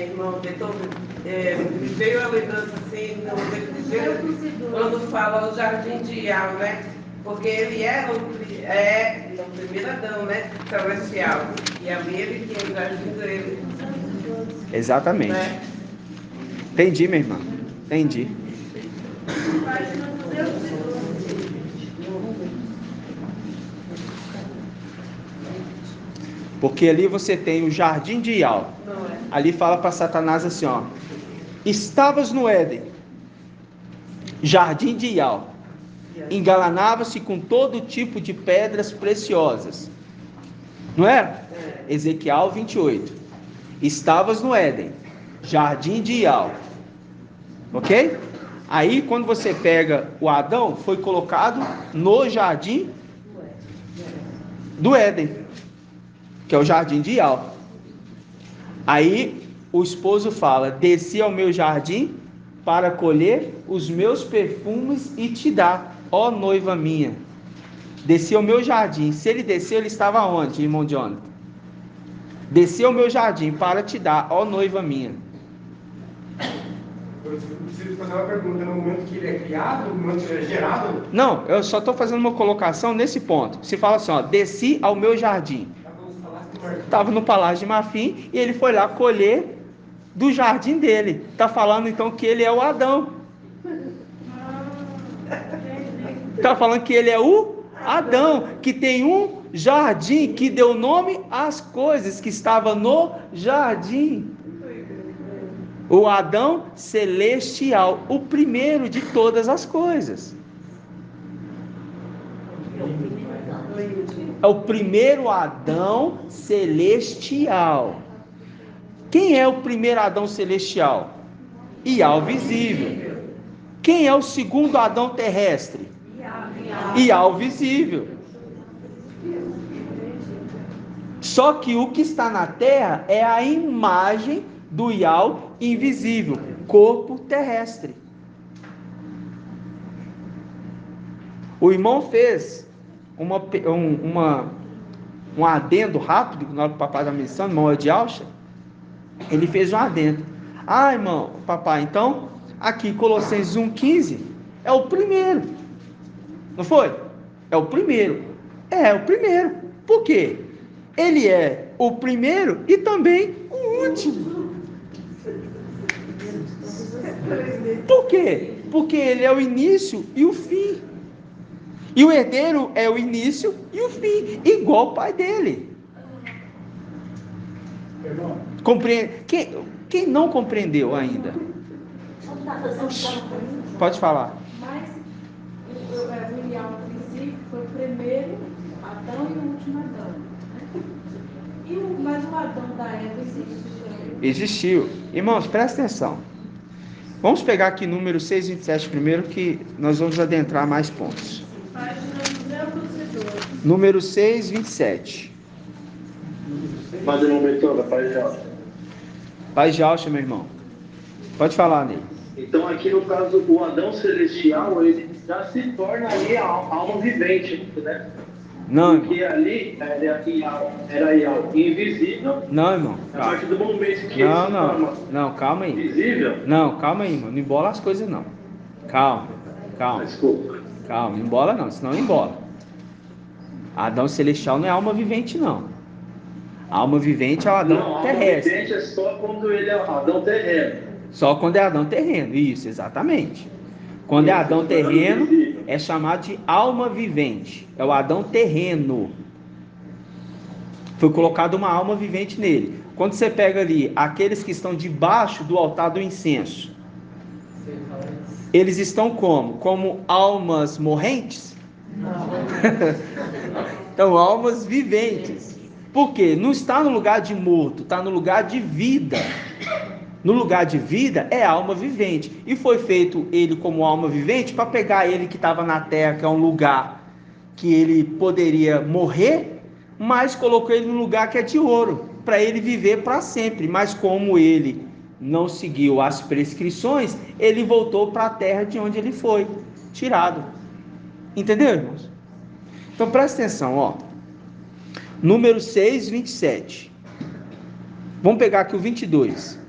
S3: Irmão, me veio a lembrança assim, quando fala o jardim de Ial, né? Porque ele era o primeiro Adão, né? Celestial. E ali ele tinha o jardim dele.
S1: Exatamente.
S3: Né?
S1: Entendi, minha irmã. Entendi. Porque ali você tem o jardim de Ial. Ali fala para Satanás assim, ó. Estavas no Éden, jardim de Ial. Engalanava-se com todo tipo de pedras preciosas. Não é? Ezequiel 28. Estavas no Éden, jardim de Ial. Ok? Aí quando você pega o Adão, foi colocado no jardim do Éden, que é o jardim de Ial. Aí o esposo fala, desci ao meu jardim para colher os meus perfumes e te dar, ó noiva minha. Desci ao meu jardim. Se ele desceu, ele estava onde, irmão Jonathan? Desci ao meu jardim para te dar, ó noiva minha.
S10: Eu preciso fazer uma pergunta, no momento que ele é criado, no momento que ele é gerado?
S1: Não, eu só estou fazendo uma colocação nesse ponto. Se fala assim, ó, desci ao meu jardim. Estava no Palácio de Marfim e ele foi lá colher do jardim dele. Está falando então que ele é o Adão. Está falando que ele é o Adão, que tem um jardim, que deu nome às coisas que estavam no jardim. O Adão celestial, o primeiro de todas as coisas. É o primeiro Adão celestial. Quem é o primeiro Adão celestial? Ial visível. Quem é o segundo Adão terrestre? Ial visível. Só que o que está na terra é a imagem do Ial invisível, corpo terrestre. O irmão fez um adendo rápido, na hora que o papai estava mencionando, irmão Edialcha, ele fez um adendo. Ah, irmão, papai, então, aqui Colossenses 1,15 é o primeiro. Não foi? É o primeiro. É o primeiro. Por quê? Ele é o primeiro e também o último. Por quê? Porque ele é o início e o fim. E o herdeiro é o início e o fim, igual o pai dele. Compreende? Quem não compreendeu ainda? Pode falar.
S3: Mas o Ial visível foi o primeiro Adão e o último Adão. Mas o Adão da Eva existiu.
S1: Existiu. Irmãos, presta atenção. Vamos pegar aqui número 627 primeiro, que nós vamos adentrar mais pontos. Número 627.
S6: Mas não aumentou, Pai Jalcha.
S1: Pai Jalcha, meu irmão. Pode falar, Ney.
S6: Então aqui no caso, o Adão celestial, ele já se torna ali a alma vivente, né?
S1: Não,
S6: porque irmão. Ali era Ial invisível.
S1: Não, irmão.
S6: A partir do momento que
S1: não, calma aí.
S6: Invisível?
S1: Não, calma aí, irmão. Não embola as coisas, não. Calma.
S6: Desculpa.
S1: Calma, não embola não, senão embola. Adão celestial não é alma vivente, não. Alma vivente é o Adão
S6: Não,
S1: terrestre.
S6: alma vivente é só quando ele é Adão terreno.
S1: Só quando é Adão terreno, isso, exatamente. Quando é Adão terreno, é chamado de alma vivente. É o Adão terreno. Foi colocada uma alma vivente nele. Quando você pega ali aqueles que estão debaixo do altar do incenso, eles estão como? Como almas morrentes? Não. Então, almas viventes. Por quê? Não está no lugar de morto, está no lugar de vida. No lugar de vida é alma vivente. E foi feito ele como alma vivente para pegar ele que estava na terra, que é um lugar que ele poderia morrer, mas colocou ele num lugar que é de ouro, para ele viver para sempre. Mas como ele não seguiu as prescrições, ele voltou para a terra de onde ele foi tirado. Entendeu, irmãos? Então presta atenção, ó. Número 6, 27. Vamos pegar aqui o 22.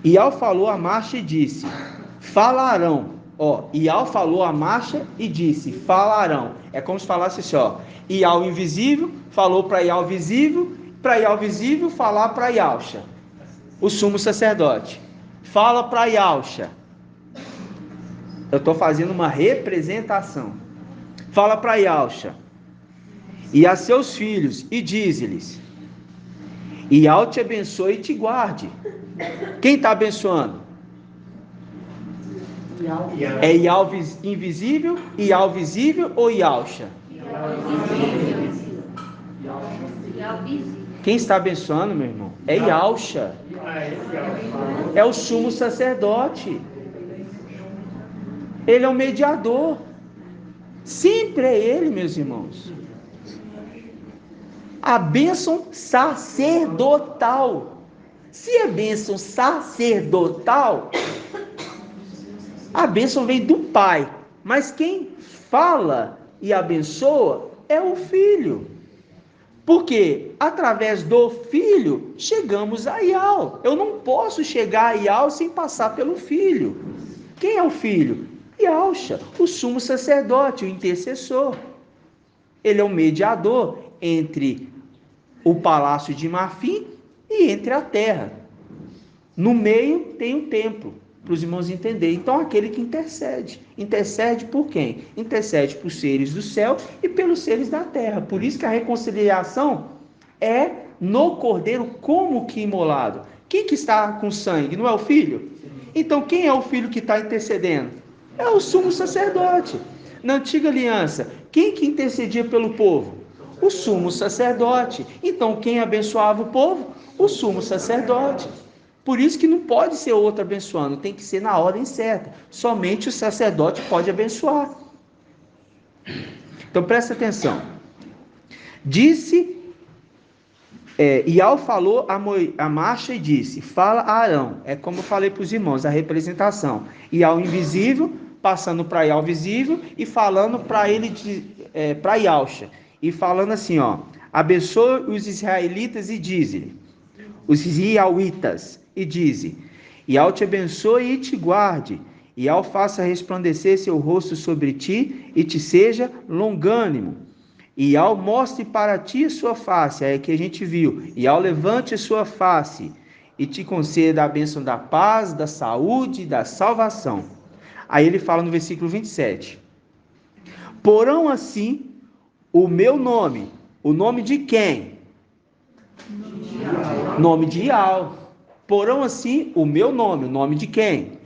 S1: Ial falou a marcha e disse, falarão. Ó, Ial falou a marcha e disse, falarão. É como se falasse assim, ó. Ial invisível falou para Ial visível falar para Ialcha, o sumo sacerdote. Fala para Ialcha. Eu estou fazendo uma representação. Fala para Ialcha e a seus filhos e diz-lhes, Ial te abençoe e te guarde. Quem está abençoando? É Ial invisível, Ial visível ou Ialcha? Quem está abençoando, meu irmão? É Ialcha. É o sumo sacerdote. Ele é o mediador. Sempre é ele, meus irmãos. A bênção sacerdotal. Se é bênção sacerdotal, a bênção vem do Pai. Mas quem fala e abençoa é o Filho. Porque através do Filho chegamos a Ial. Eu não posso chegar a Ial sem passar pelo Filho. Quem é o Filho? Ialcha, o sumo sacerdote, o intercessor. Ele é o mediador entre o palácio de marfim e entre a terra. No meio tem um templo, para os irmãos entenderem. Então, aquele que intercede. Intercede por quem? Intercede por seres do céu e pelos seres da terra. Por isso que a reconciliação é no cordeiro como que imolado. Quem que está com sangue? Não é o filho? Então, quem é o filho que está intercedendo? É o sumo sacerdote. Na antiga aliança, quem que intercedia pelo povo? O sumo sacerdote. Então, quem abençoava o povo? O sumo sacerdote. Por isso que não pode ser outro abençoando, tem que ser na ordem certa. Somente o sacerdote pode abençoar. Então, presta atenção. Ial falou a marcha e disse, fala a Arão. É como eu falei para os irmãos, a representação. Ial invisível, passando para Ial visível e falando para ele, para Ialcha. E falando assim, ó, abençoe os israelitas e dize-lhe, os iauitas, e dize, Ial te abençoe e te guarde, Ial faça resplandecer seu rosto sobre ti e te seja longânimo, Ial mostre para ti a sua face, aí que a gente viu, Ial levante a sua face e te conceda a bênção da paz, da saúde e da salvação. Aí ele fala no versículo 27, porão assim o meu nome, o nome de quem? Nome de Ial. Porão assim o meu nome, o nome de quem?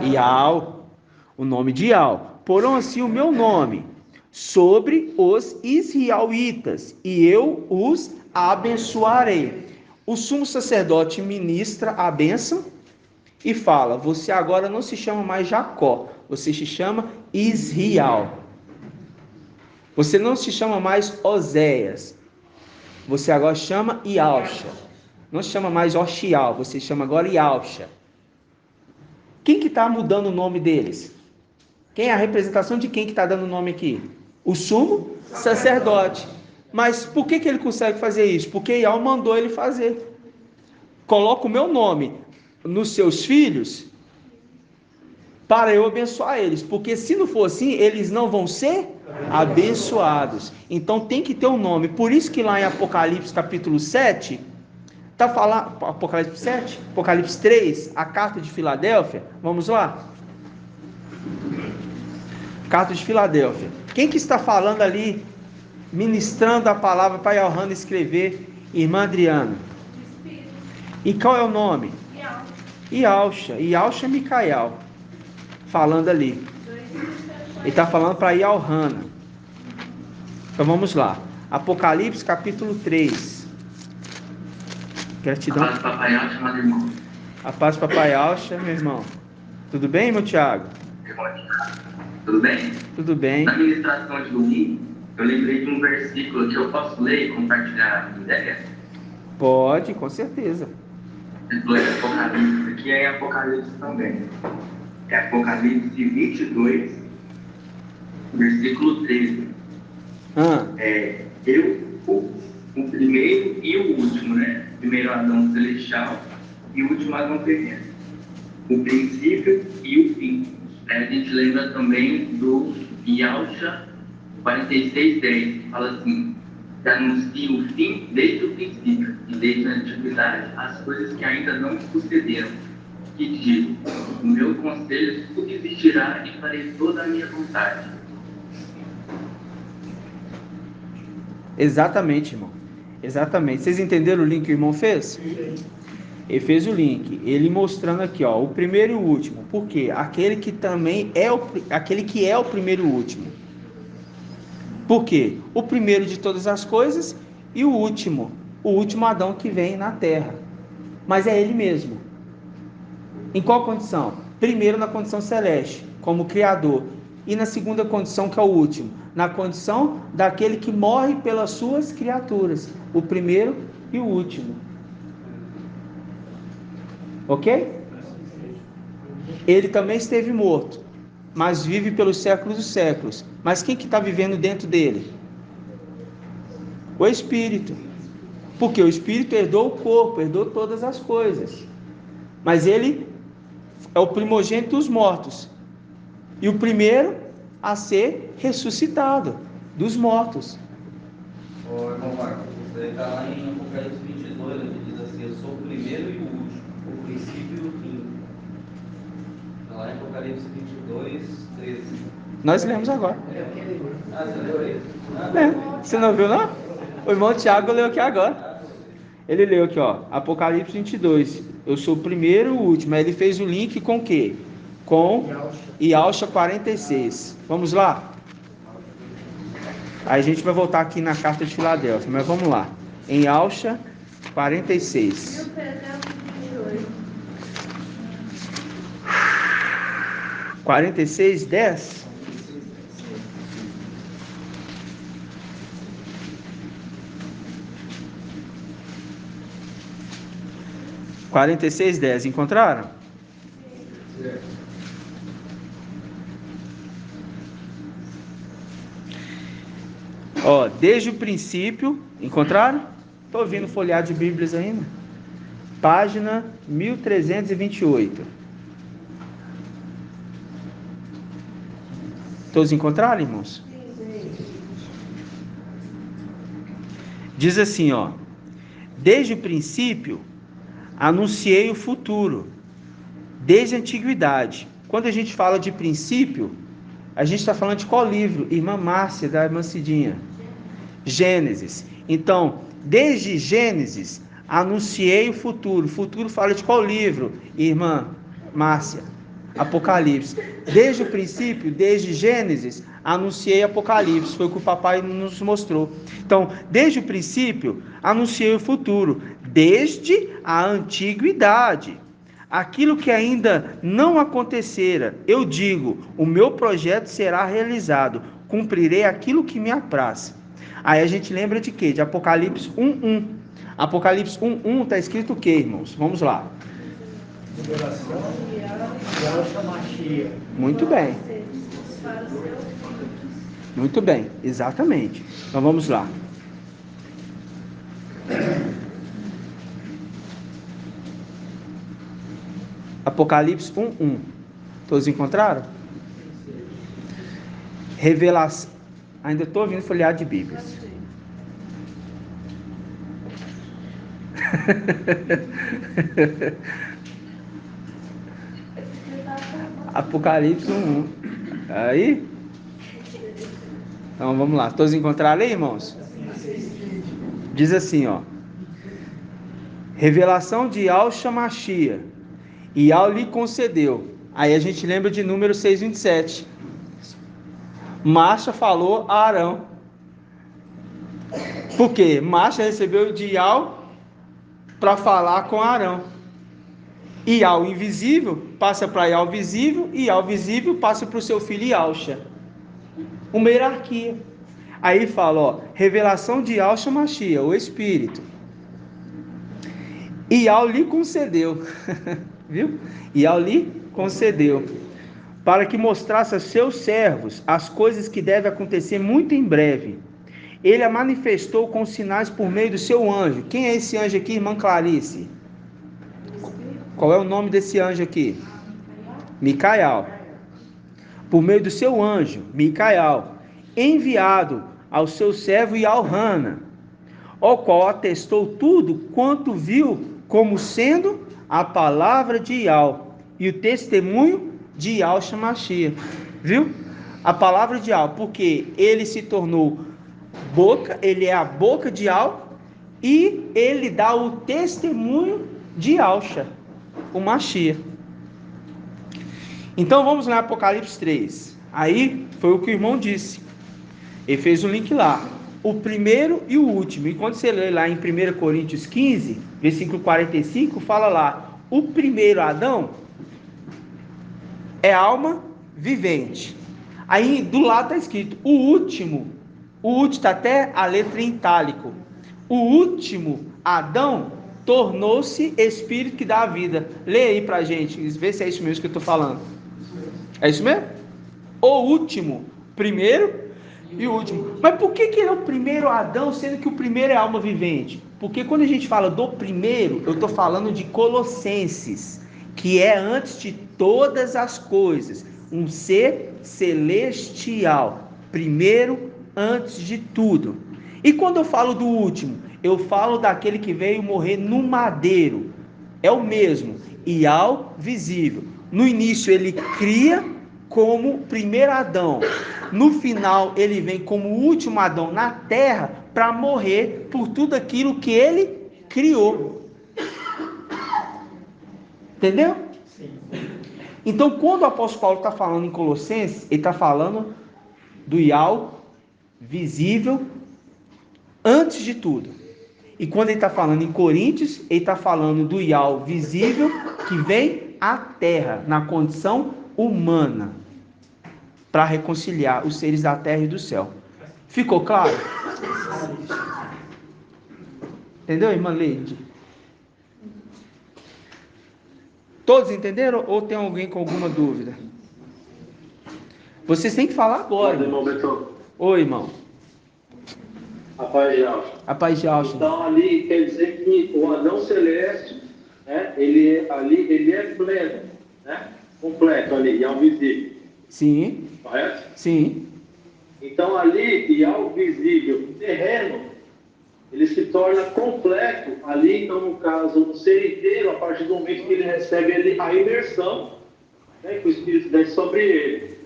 S1: Ial. O nome de Ial. Porão assim o meu nome sobre os israelitas e eu os abençoarei. O sumo sacerdote ministra a bênção e fala, você agora não se chama mais Jacó, você se chama Israel. Você não se chama mais Oséias, você agora chama Ialcha. Não se chama mais Oxial, você chama agora Ialcha. Quem que está mudando o nome deles? Quem é a representação de quem que está dando o nome aqui? O sumo sacerdote. Mas por que ele consegue fazer isso? Porque Ial mandou ele fazer. Coloca o meu nome nos seus filhos para eu abençoar eles, porque se não for assim, eles não vão ser abençoados. Então tem que ter um nome. Por isso que lá em Apocalipse capítulo 7, tá falando, Apocalipse 7, Apocalipse 3, a carta de Filadélfia, vamos lá? Carta de Filadélfia. Quem que está falando ali, ministrando a palavra para Johanna escrever, irmã Adriana? E qual é o nome? Ialcha Micael, falando ali. Ele está falando para Johanna. Então vamos lá. Apocalipse capítulo 3. Gratidão.
S11: A paz do Papai Alcha, meu irmão.
S1: A paz do Papai Alcha, meu irmão. Tudo bem, meu Thiago?
S11: Tudo bem?
S1: Tudo bem.
S11: Na ministração de domingo, eu lembrei de um versículo que eu posso ler e compartilhar a minha ideia.
S1: Pode, com certeza.
S11: Apocalipse, aqui é Apocalipse também. É Apocalipse 22, versículo 13. O primeiro e o último, né? Primeiro Adão celestial e o último Adão terreno. O princípio e o fim. A gente lembra também do Ialcha 46:10, que fala assim: que anuncia o fim desde o princípio e desde a antiguidade as coisas que ainda não sucederam. Que diz: o meu conselho subsistirá e farei toda a minha vontade.
S1: Exatamente, irmão. Exatamente. Vocês entenderam o link que o irmão fez? Ele fez o link, ele mostrando aqui, ó, o primeiro e o último. Por quê? Aquele que também é aquele que é o primeiro e o último. Por quê? O primeiro de todas as coisas e o último Adão que vem na terra. Mas é ele mesmo. Em qual condição? Primeiro na condição celeste, como criador, e na segunda condição, que é o último, na condição daquele que morre pelas suas criaturas, o primeiro e o último. Ok? Ele também esteve morto, mas vive pelos séculos dos séculos. Mas quem que está vivendo dentro dele? O Espírito. Porque o Espírito herdou o corpo, herdou todas as coisas. Mas ele é o primogênito dos mortos. E o primeiro a ser ressuscitado dos mortos.
S12: Ô, irmão Marcos, você está lá em Apocalipse 22, ele diz assim: eu sou o primeiro e o último, o princípio e o fim. Está lá em Apocalipse 22, 13.
S1: Nós lemos agora.
S12: Você leu isso?
S1: Você não viu, não? O irmão Tiago leu aqui agora. Ele leu aqui, ó, Apocalipse 22. Eu sou o primeiro e o último. Aí ele fez o link com o quê? Com Ialcha 46. Vamos lá? Aí a gente vai voltar aqui na carta de Filadélfia, mas vamos lá. Em Ialcha 46. 46:10. Encontraram? Ó, desde o princípio, encontraram? Estou ouvindo folhear de Bíblias ainda. Página 1328. Todos encontraram, irmãos? Diz assim, ó: desde o princípio anunciei o futuro, desde a antiguidade. Quando a gente fala de princípio, a gente está falando de qual livro? Irmã Márcia, da irmã Cidinha. Gênesis. Então, desde Gênesis, anunciei o futuro. O futuro fala de qual livro? Irmã Márcia. Apocalipse. Desde o princípio, desde Gênesis, anunciei Apocalipse. Foi o que o papai nos mostrou. Então, desde o princípio, anunciei o futuro. Desde a antiguidade. Aquilo que ainda não acontecera, eu digo, o meu projeto será realizado, cumprirei aquilo que me apraz. Aí a gente lembra de quê? De Apocalipse 1:1. Apocalipse 1:1 está escrito o quê, irmãos? Vamos lá. Muito bem. Muito bem, exatamente. Então vamos lá. Apocalipse 1:1. Todos encontraram? Revelação. Ainda estou ouvindo folhear de Bíblias. Apocalipse 1. Aí? Então vamos lá. Todos encontraram aí, irmãos? Diz assim, ó. Revelação de Al-Shamashia. E Al lhe concedeu. Aí a gente lembra de número 6:27. Marcha falou a Arão. Por quê? Marcha recebeu de Al para falar com Arão. E Al invisível passa para Al visível, e Al visível passa para o seu filho Yalcha. Uma hierarquia. Aí fala, ó, revelação de Al-Shamashia, o Espírito. E Al lhe concedeu, viu? E Al lhe concedeu, para que mostrasse a seus servos as coisas que devem acontecer muito em breve. Ele a manifestou com sinais por meio do seu anjo. Quem é esse anjo aqui, irmã Clarice? Qual é o nome desse anjo aqui? Micael. Por meio do seu anjo, Micael, enviado ao seu servo Yalhana, o qual atestou tudo quanto viu como sendo a palavra de Yal e o testemunho de Al-Shamashia. Viu? A palavra de Al, porque ele se tornou boca, ele é a boca de Al e ele dá o testemunho de Yalcha, o Mashia. Então vamos lá, Apocalipse 3. Aí foi o que o irmão disse. Ele fez um link lá. O primeiro e o último. E quando você lê lá em 1 Coríntios 15, versículo 45, fala lá: o primeiro Adão é alma vivente. Aí do lado está escrito: o último está até a letra em itálico. O último Adão tornou-se espírito que dá a vida. Lê aí pra gente, vê se é isso mesmo que eu estou falando. É isso mesmo? O último, primeiro e o último. Mas por que ele é o primeiro Adão, sendo que o primeiro é alma vivente? Porque quando a gente fala do primeiro, eu estou falando de Colossenses, que é antes de todas as coisas, um ser celestial, primeiro antes de tudo. E quando eu falo do último, eu falo daquele que veio morrer no madeiro, é o mesmo, Ial visível. No início ele cria como primeiro Adão, no final ele vem como o último Adão na terra para morrer por tudo aquilo que ele criou. Entendeu? Sim. Então quando o apóstolo Paulo está falando em Colossenses, ele está falando do Ial visível antes de tudo. E quando ele está falando em Coríntios, ele está falando do Ial visível que vem à terra, na condição humana, para reconciliar os seres da terra e do céu. Ficou claro? Entendeu, irmã Leide? Todos entenderam ou tem alguém com alguma dúvida? Vocês têm que falar agora. Oi, irmão.
S6: A paz de Alcha.
S1: A paz de Alcha.
S6: Então ali quer dizer que o Adão Celeste, né, ele é pleno, né, completo ali, e é um visível.
S1: Sim.
S6: Correto?
S1: Sim.
S6: Então ali, e ao visível terreno, ele se torna completo ali, então no caso, o ser inteiro, a partir do momento que ele recebe a imersão, né, que o Espírito desce sobre ele.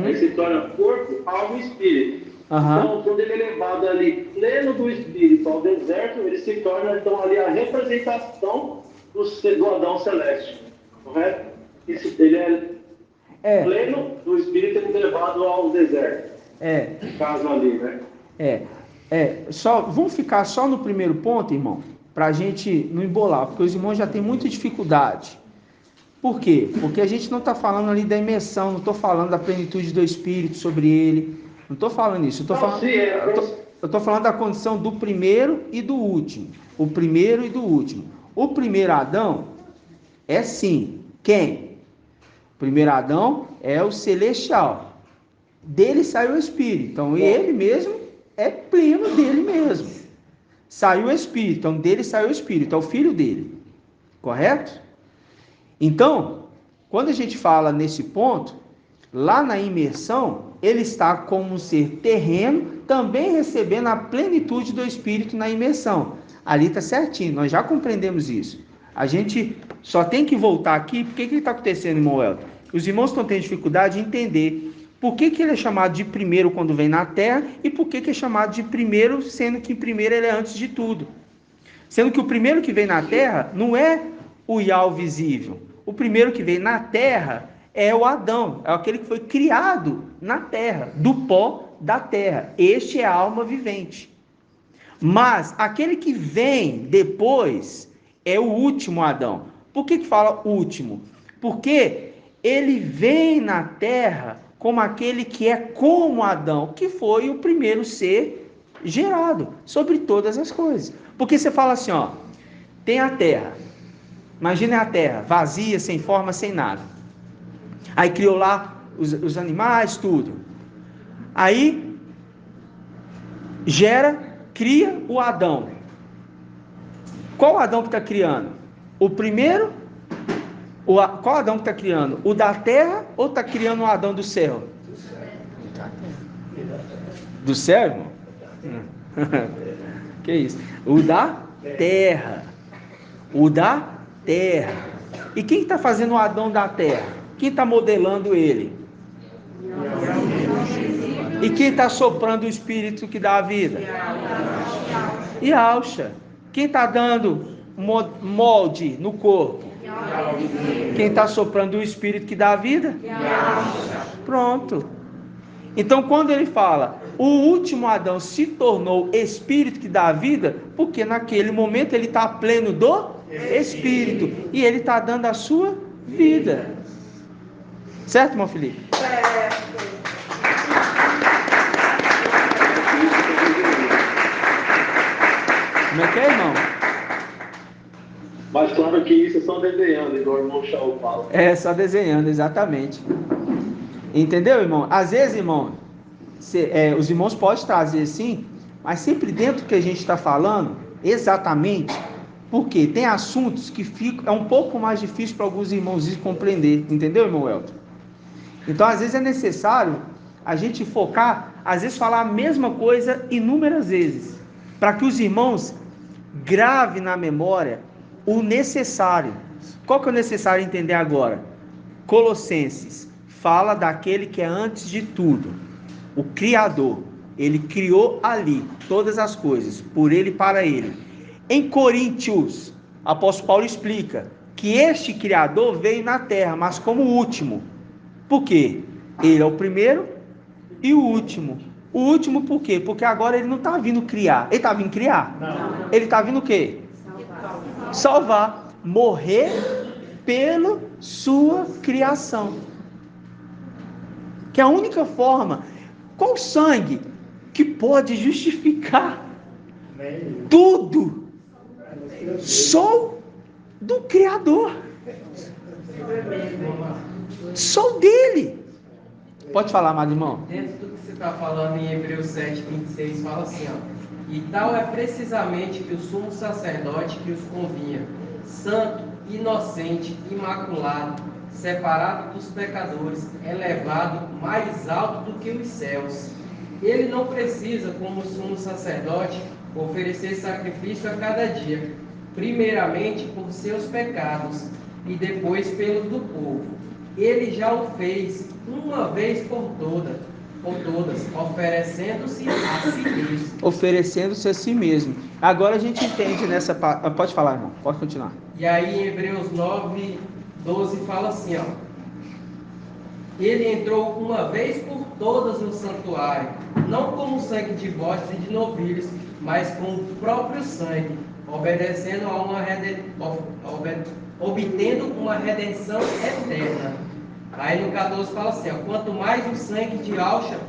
S6: Aí se torna corpo, alma e espírito. Então, quando ele é levado ali, pleno do Espírito, ao deserto, ele se torna, então, ali a representação do Adão Celeste. Correto? Ele é pleno do Espírito, ele é levado ao deserto. No caso ali, né?
S1: Só, vamos ficar só no primeiro ponto, irmão, para a gente não embolar, porque os irmãos já têm muita dificuldade. Por quê? Porque a gente não está falando ali da imersão, não estou falando da plenitude do Espírito sobre ele. Não estou falando isso, eu estou falando da condição do primeiro e do último. O primeiro e do último. O primeiro Adão é sim, quem? O primeiro Adão é o celestial. Dele saiu o Espírito, então ele mesmo é pleno dele mesmo. Saiu o Espírito, então dele saiu o Espírito, é o filho dele. Correto? Então, quando a gente fala nesse ponto, lá na imersão, ele está como um ser terreno, também recebendo a plenitude do Espírito na imersão. Ali está certinho, nós já compreendemos isso. A gente só tem que voltar aqui, porque o que está acontecendo, irmão Elton? Os irmãos estão tendo dificuldade de entender por que ele é chamado de primeiro quando vem na terra e por que é chamado de primeiro, sendo que primeiro ele é antes de tudo. Sendo que o primeiro que vem na terra não é o Yahweh visível. O primeiro que vem na terra é o Adão, é aquele que foi criado na terra, do pó da terra. Este é a alma vivente. Mas aquele que vem depois é o último Adão. Por que fala último? Porque ele vem na terra como aquele que é como Adão, que foi o primeiro ser gerado sobre todas as coisas. Porque você fala assim, ó, tem a terra. Imagina a terra, vazia, sem forma, sem nada. Aí criou lá os animais, tudo. Aí cria o Adão. Qual Adão que está criando? O primeiro? Qual Adão que está criando? O da terra ou está criando o Adão do céu? Do céu, irmão? Que isso? O da terra. O da terra. E quem está fazendo o Adão da terra? Quem está modelando ele? E quem está soprando o Espírito que dá a vida? Yahusha. Quem está dando molde no corpo? Quem está soprando o Espírito que dá a vida? Pronto. Então quando ele fala, o último Adão se tornou Espírito que dá a vida, porque naquele momento ele está pleno do Espírito. E ele está dando a sua vida. Certo, irmão Felipe?
S3: Certo.
S1: Como é que é, irmão?
S6: Mas claro que isso é só desenhando, igual o irmão Shaul fala.
S1: É, só desenhando, exatamente. Entendeu, irmão? Às vezes, irmão, os irmãos podem trazer sim, mas sempre dentro do que a gente está falando, exatamente, porque tem assuntos que é um pouco mais difícil para alguns irmãos compreender. Entendeu, irmão Elton? Então, às vezes é necessário a gente focar, às vezes falar a mesma coisa inúmeras vezes, para que os irmãos gravem na memória o necessário. Qual que é o necessário entender agora? Colossenses fala daquele que é antes de tudo, o Criador. Ele criou ali todas as coisas, por ele e para ele. Em Coríntios, o apóstolo Paulo explica que este Criador veio na terra, mas como último. Por quê? Ele é o primeiro e o último. O último por quê? Porque agora ele não está vindo criar. Ele está vindo criar? Não. Ele está vindo o quê? Salvar. Morrer pela sua criação. Que é a única forma. Qual sangue que pode justificar tudo? Só do Criador. Só dele. Pode falar, amado irmão.
S9: Dentro do que você está falando em Hebreus 7, 26, fala assim, ó. E tal é precisamente que o sumo sacerdote que os convinha, santo, inocente, imaculado, separado dos pecadores, elevado mais alto do que os céus. Ele não precisa, como sumo sacerdote, oferecer sacrifício a cada dia, primeiramente por seus pecados e depois pelos do povo. Ele já o fez uma vez por todas, oferecendo-se a si mesmo.
S1: Oferecendo-se a si mesmo. Agora a gente entende nessa parte. Pode falar, irmão. Pode continuar.
S9: E aí em Hebreus 9, 12 fala assim, ó. Ele entrou uma vez por todas no santuário, não como sangue de bodes e de novilhos, mas com o próprio sangue, obedecendo a obtendo uma redenção eterna. Aí no 14 fala assim, ó, quanto mais o sangue de Yahusha,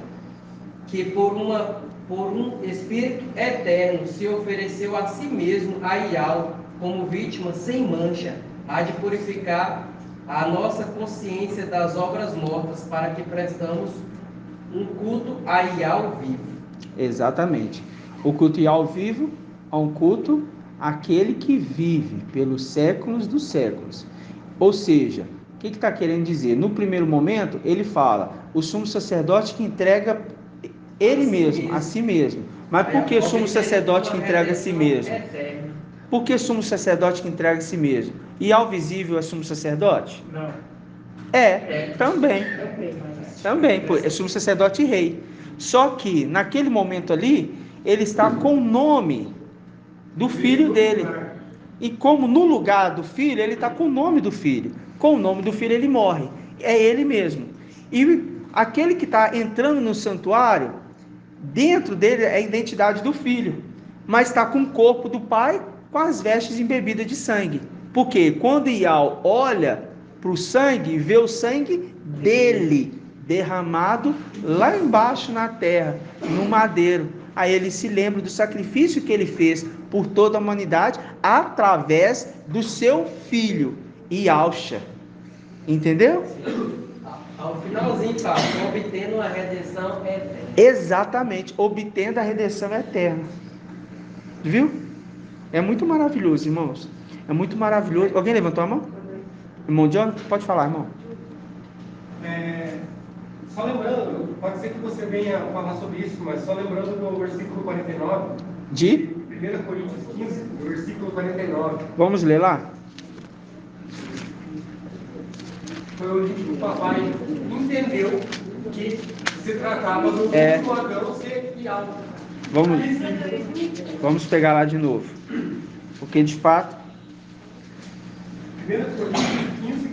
S9: que por um Espírito eterno se ofereceu a si mesmo a Yahweh como vítima sem mancha, há de purificar a nossa consciência das obras mortas, para que prestamos um culto a Yahweh vivo.
S1: Exatamente. O culto Yahweh vivo é um culto àquele que vive pelos séculos dos séculos. Ou seja, O que está querendo dizer? No primeiro momento, ele fala, o sumo sacerdote que entrega ele mesmo, a si mesmo. Mas por que sumo sacerdote que entrega a si mesmo? Por que sumo sacerdote que entrega a si mesmo? E ao visível é sumo sacerdote?
S8: Não.
S1: Também. Também, é sumo sacerdote e rei. Só que, naquele momento ali, ele está com o nome do filho dele. E como no lugar do filho, ele está com o nome do filho. Com o nome do filho, ele morre. É ele mesmo. E aquele que está entrando no santuário, dentro dele é a identidade do filho. Mas está com o corpo do pai, com as vestes embebidas de sangue. Porque quando Ial olha para o sangue, vê o sangue dele derramado lá embaixo na terra, no madeiro. Aí ele se lembra do sacrifício que ele fez por toda a humanidade através do seu filho, Ialcha. Entendeu?
S9: Ao finalzinho, fala, obtendo a redenção eterna.
S1: Exatamente, obtendo a redenção eterna. Viu? É muito maravilhoso, irmãos. É muito maravilhoso. Alguém levantou a mão? Irmão John, pode falar, irmão.
S10: Só lembrando, pode ser que você venha falar sobre isso, mas só lembrando do versículo 49.
S1: De?
S10: 1 Coríntios 15, versículo 49.
S1: Vamos ler lá?
S10: Foi o dia que o papai entendeu que se tratava do último Adão ser Ial.
S1: Vamos pegar lá de novo. Porque de fato.
S10: 1 Coríntios 15,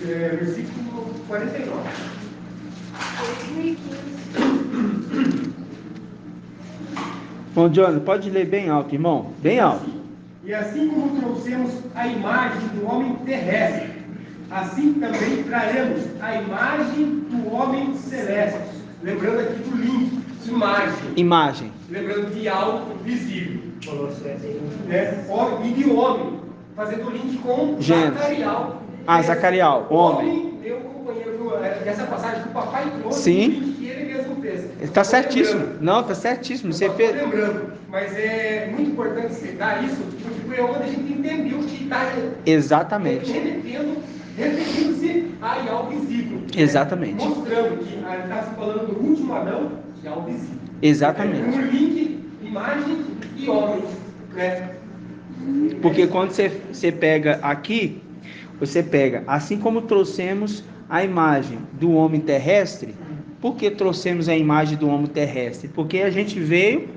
S10: versículo 49.
S1: Bom, Johnny, pode ler bem alto, irmão. Bem alto.
S10: E assim como trouxemos a imagem do homem terrestre, assim também traremos a imagem do homem celeste. Lembrando aqui do link, imagem. Lembrando de algo visível. E de homem, fazendo o link com Zacarial.
S1: Zacarial, homem.
S10: Meu companheiro, essa passagem que o papai trouxe,
S1: sim.
S10: O link que ele mesmo fez.
S1: Está certíssimo. Não, está certíssimo. Você fez.
S10: Lembrando, mas é muito importante citar isso, porque foi onde a gente entendeu que está.
S1: Exatamente.
S10: Referindo-se a Ial visível.
S1: Exatamente.
S10: Mostrando que está se falando do último Adão, Ial visível.
S1: Exatamente.
S10: Um link, imagem e homem. Né?
S1: Porque quando você pega aqui, você pega, assim como trouxemos a imagem do homem terrestre. Por que trouxemos a imagem do homem terrestre? Porque a gente veio,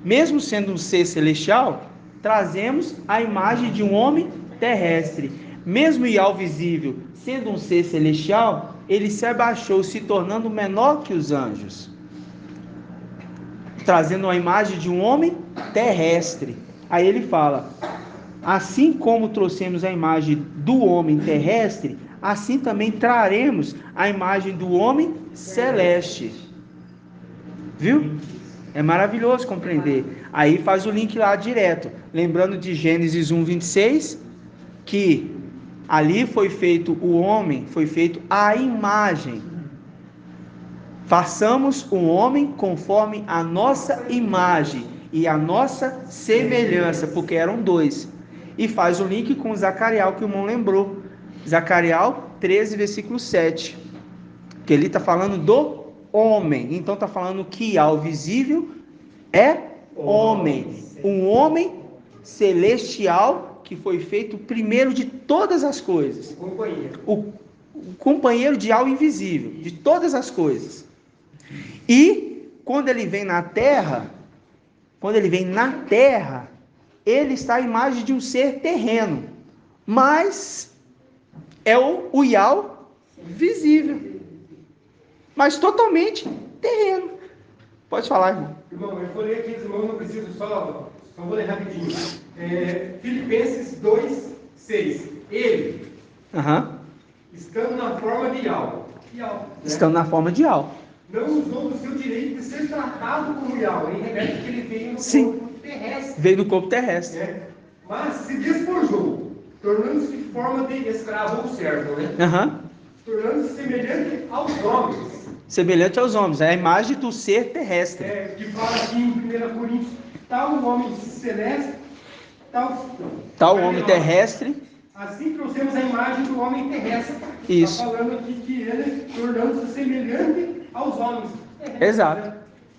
S1: mesmo sendo um ser celestial, trazemos a imagem de um homem terrestre. Mesmo Ial visível, sendo um ser celestial, ele se abaixou, se tornando menor que os anjos, trazendo a imagem de um homem terrestre. Aí ele fala, assim como trouxemos a imagem do homem terrestre, assim também traremos a imagem do homem celeste. Viu? É maravilhoso compreender. Aí faz o link lá direto. Lembrando de Gênesis 1:26, que ali foi feito o homem, foi feito a imagem. Façamos o homem conforme a nossa imagem e a nossa semelhança, porque eram dois. E faz o link com Zacarial, que o irmão lembrou. Zacarial 13, versículo 7. Que ele está falando do homem. Então está falando que Ial visível é homem. Um homem celestial que foi feito primeiro de todas as coisas. O companheiro de Ial invisível, de todas as coisas. E quando ele vem na terra, ele está à imagem de um ser terreno, mas é o Ial visível, mas totalmente terreno. Pode falar, irmão.
S10: Irmão, eu vou ler aqui, irmão, não preciso, só vou ler rapidinho. Filipenses 2:6. Ele, estando na forma de Ial,
S1: estando na forma de Ial,
S10: não usou do seu direito de ser tratado como Ial, em revés que ele veio no corpo terrestre.
S1: Veio no corpo terrestre.
S10: Mas se despojou, tornando-se forma de escravo ou servo, né? Tornando-se semelhante aos homens.
S1: Semelhante aos homens, é a imagem do ser terrestre.
S10: Que fala aqui em 1 Coríntios, tal o homem celeste, tal
S1: o homem terrestre,
S10: Assim trouxemos a imagem do homem terrestre.
S1: Isso.
S10: Está falando aqui que ele tornando-se semelhante aos homens.
S1: Exato.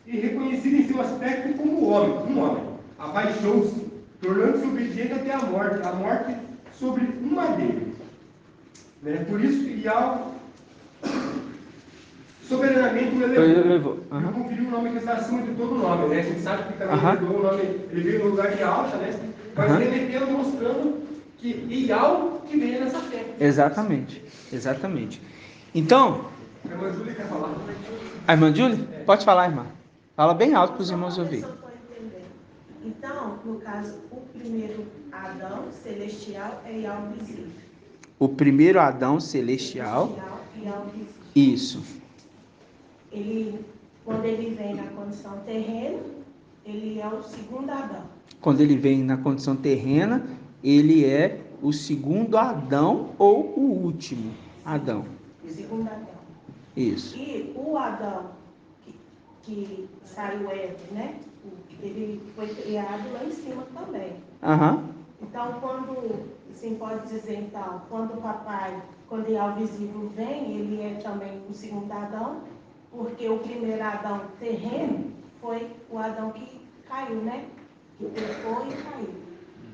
S10: E reconhecido em seu aspecto como homem, um homem. Abaixou-se, tornando-se obediente até a morte sobre um madeiro. Né? Por isso que Yahweh soberanamente o elevou. E conferiu o nome que está acima de todo nome. Né? A gente sabe que também ele o nome, ele veio no lugar de Alcha, né? Mas remetendo, mostrando que Yahweh que veio nessa terra.
S1: Exatamente. Exatamente. Então.
S10: A irmã Júlia quer falar?
S1: A irmã Júlia? Pode falar, irmã. Fala bem alto para os irmãos ouvirem.
S3: Então, no caso, o primeiro Adão celestial é Yahweh visível.
S1: O primeiro Adão celestial. Isso.
S3: Ele, quando ele vem na condição terrena, ele é o segundo Adão.
S1: Quando ele vem na condição terrena, ele é o segundo Adão ou o último Adão.
S3: O segundo Adão.
S1: Isso.
S3: E o Adão que saiu Eva, né? Ele foi criado lá em cima também. Então, quando, assim, pode dizer, então, quando o papai, quando é o visível vem, ele é também o segundo Adão, porque o primeiro Adão terreno foi o Adão que caiu, né? Que pecou e caiu.